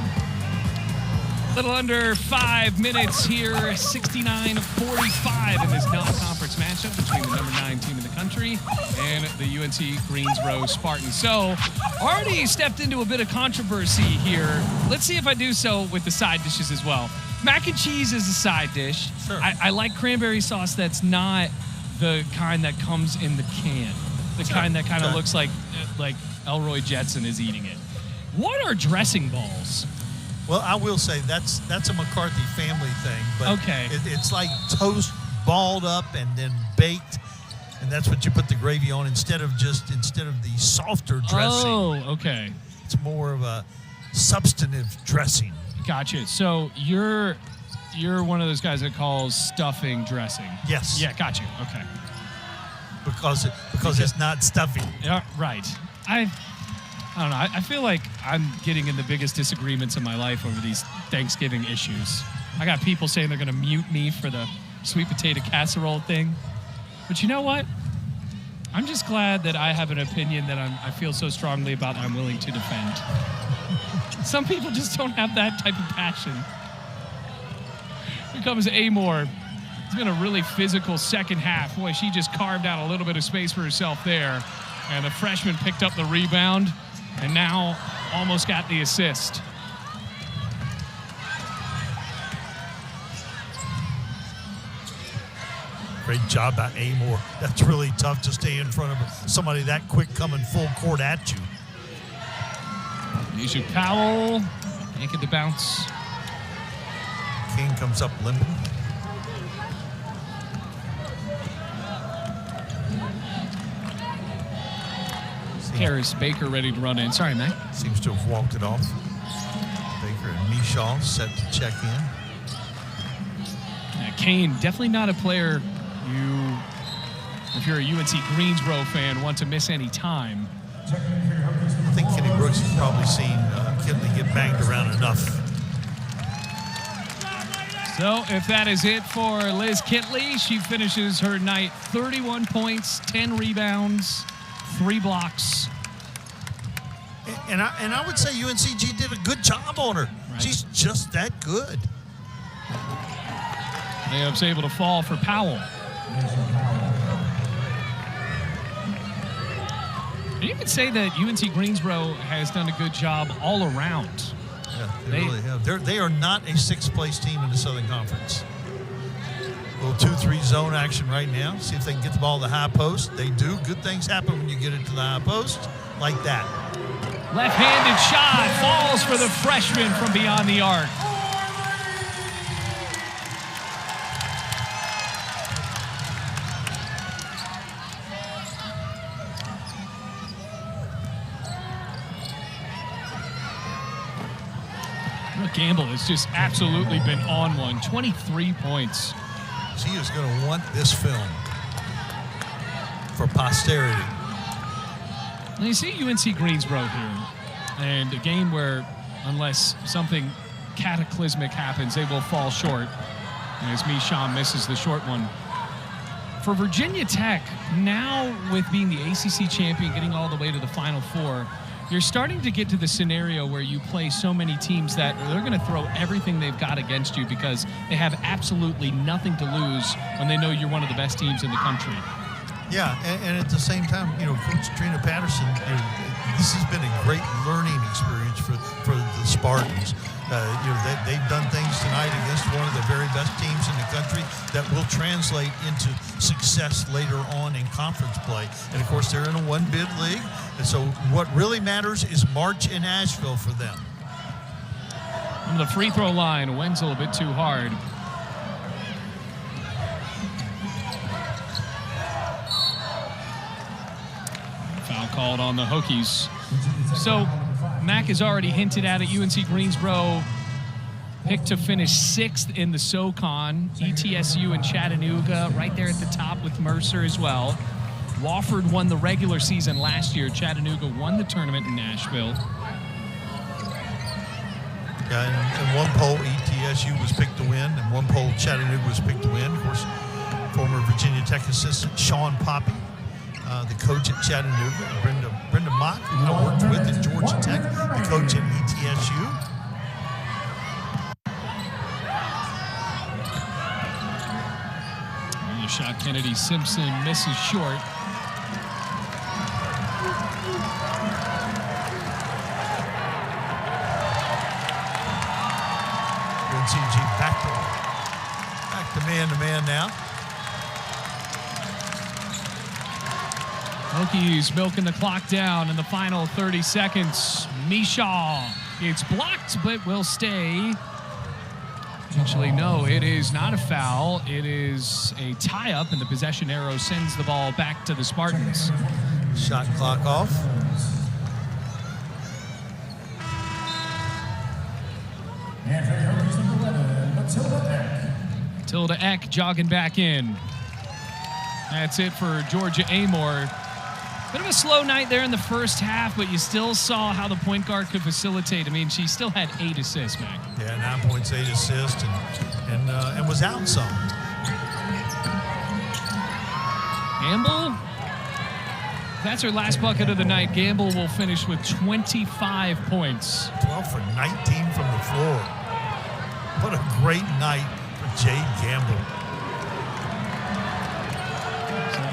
A little under 5 minutes here, 69-45 in this non-conference matchup between the number 9 team in the country and the UNC Greensboro Spartans. So, already stepped into a bit of controversy here. Let's see if I do so with the side dishes as well. Mac and cheese is a side dish. Sure. I like cranberry sauce that's not the kind that comes in the can. The kind that kind of looks like Elroy Jetson is eating it. What are dressing balls? Well, I will say that's a McCarthy family thing, but okay. It's like toast balled up and then baked, and that's what you put the gravy on instead of the softer dressing. Oh, okay. It's more of a substantive dressing. Gotcha. So you're one of those guys that calls stuffing dressing. Yes. Yeah, got you. Okay. Because it's not stuffing. Yeah, right. I don't know. I feel like I'm getting in the biggest disagreements in my life over these Thanksgiving issues. I got people saying they're going to mute me for the sweet potato casserole thing. But you know what? I'm just glad that I have an opinion that I feel so strongly about that I'm willing to defend. Some people just don't have that type of passion. Here comes Amoore. It's been a really physical second half. Boy, she just carved out a little bit of space for herself there. And the freshman picked up the rebound and now almost got the assist. Great job by Amoore. That's really tough to stay in front of somebody that quick coming full court at you. Asia Powell, can't get the bounce. King comes up limping. Harris Baker ready to run in. Sorry, man. Seems to have walked it off. Baker and Mishaw set to check in. Yeah, Kane, definitely not a player if you're a UNC Greensboro fan, want to miss any time. I think Kenny Brooks has probably seen Kitley get banged around enough. So if that is it for Liz Kitley, she finishes her night 31 points, 10 rebounds, 3 blocks. And I would say UNCG did a good job on her. Right. She's just that good. Layup's able to fall for Powell. You can say that UNC Greensboro has done a good job all around. Yeah, they really have. They are not a 6th place team in the Southern Conference. A little 2-3 zone action right now. See if they can get the ball to the high post. They do. Good things happen when you get it to the high post like that. Left-handed shot falls for the freshman from beyond the arc. Gamble has just absolutely been on one. 23 points. She is going to want this film for posterity. Now you see UNC Greensboro here, and a game where, unless something cataclysmic happens, they will fall short. As Mishaw misses the short one. For Virginia Tech, now with being the ACC champion, getting all the way to the Final Four, you're starting to get to the scenario where you play so many teams that they're going to throw everything they've got against you because they have absolutely nothing to lose when they know you're one of the best teams in the country. Yeah, and at the same time, Coach Trina Patterson, this has been a great learning experience for the Spartans. They've done things tonight against one of the very best teams in the country that will translate into success later on in conference play. And, of course, they're in a one-bid league. And so what really matters is March in Asheville for them. From the free throw line, Wenzel a bit too hard. Foul called on the Hokies. So Mac has already hinted at it. UNC Greensboro picked to finish 6th in the SoCon. ETSU and Chattanooga right there at the top with Mercer as well. Wofford won the regular season last year. Chattanooga won the tournament in Nashville. Yeah, in one poll, ETSU was picked to win, and one poll, Chattanooga was picked to win. Of course, former Virginia Tech assistant Sean Poppy, the coach at Chattanooga, Brenda Mock, who I worked with at Georgia Tech, the coach at ETSU. The shot, Kennedy Simpson misses short. UNCG back to man now. Hokies milking the clock down in the final 30 seconds. Mishaw, it's blocked, but will stay. Actually, no, it is not a foul. It is a tie-up, and the possession arrow sends the ball back to the Spartans. Shot clock off. And for the Hokies, number 11, Matilda Eck. Matilda Eck jogging back in. That's it for Georgia Amoore. Bit of a slow night there in the first half, but you still saw how the point guard could facilitate. I mean, she still had 8 assists, Mac. Yeah, 9.8 assists and was out some. Gamble, that's her last bucket of the night. Gamble will finish with 25 points. 12 for 19 from the floor. What a great night for Jade Gamble.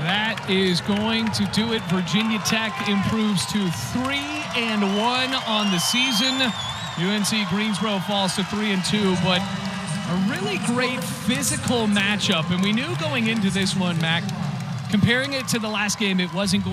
That is going to do it. Virginia Tech improves to 3-1 on the season. UNC Greensboro falls to 3-2, but a really great physical matchup. And we knew going into this one, Mac, comparing it to the last game, it wasn't going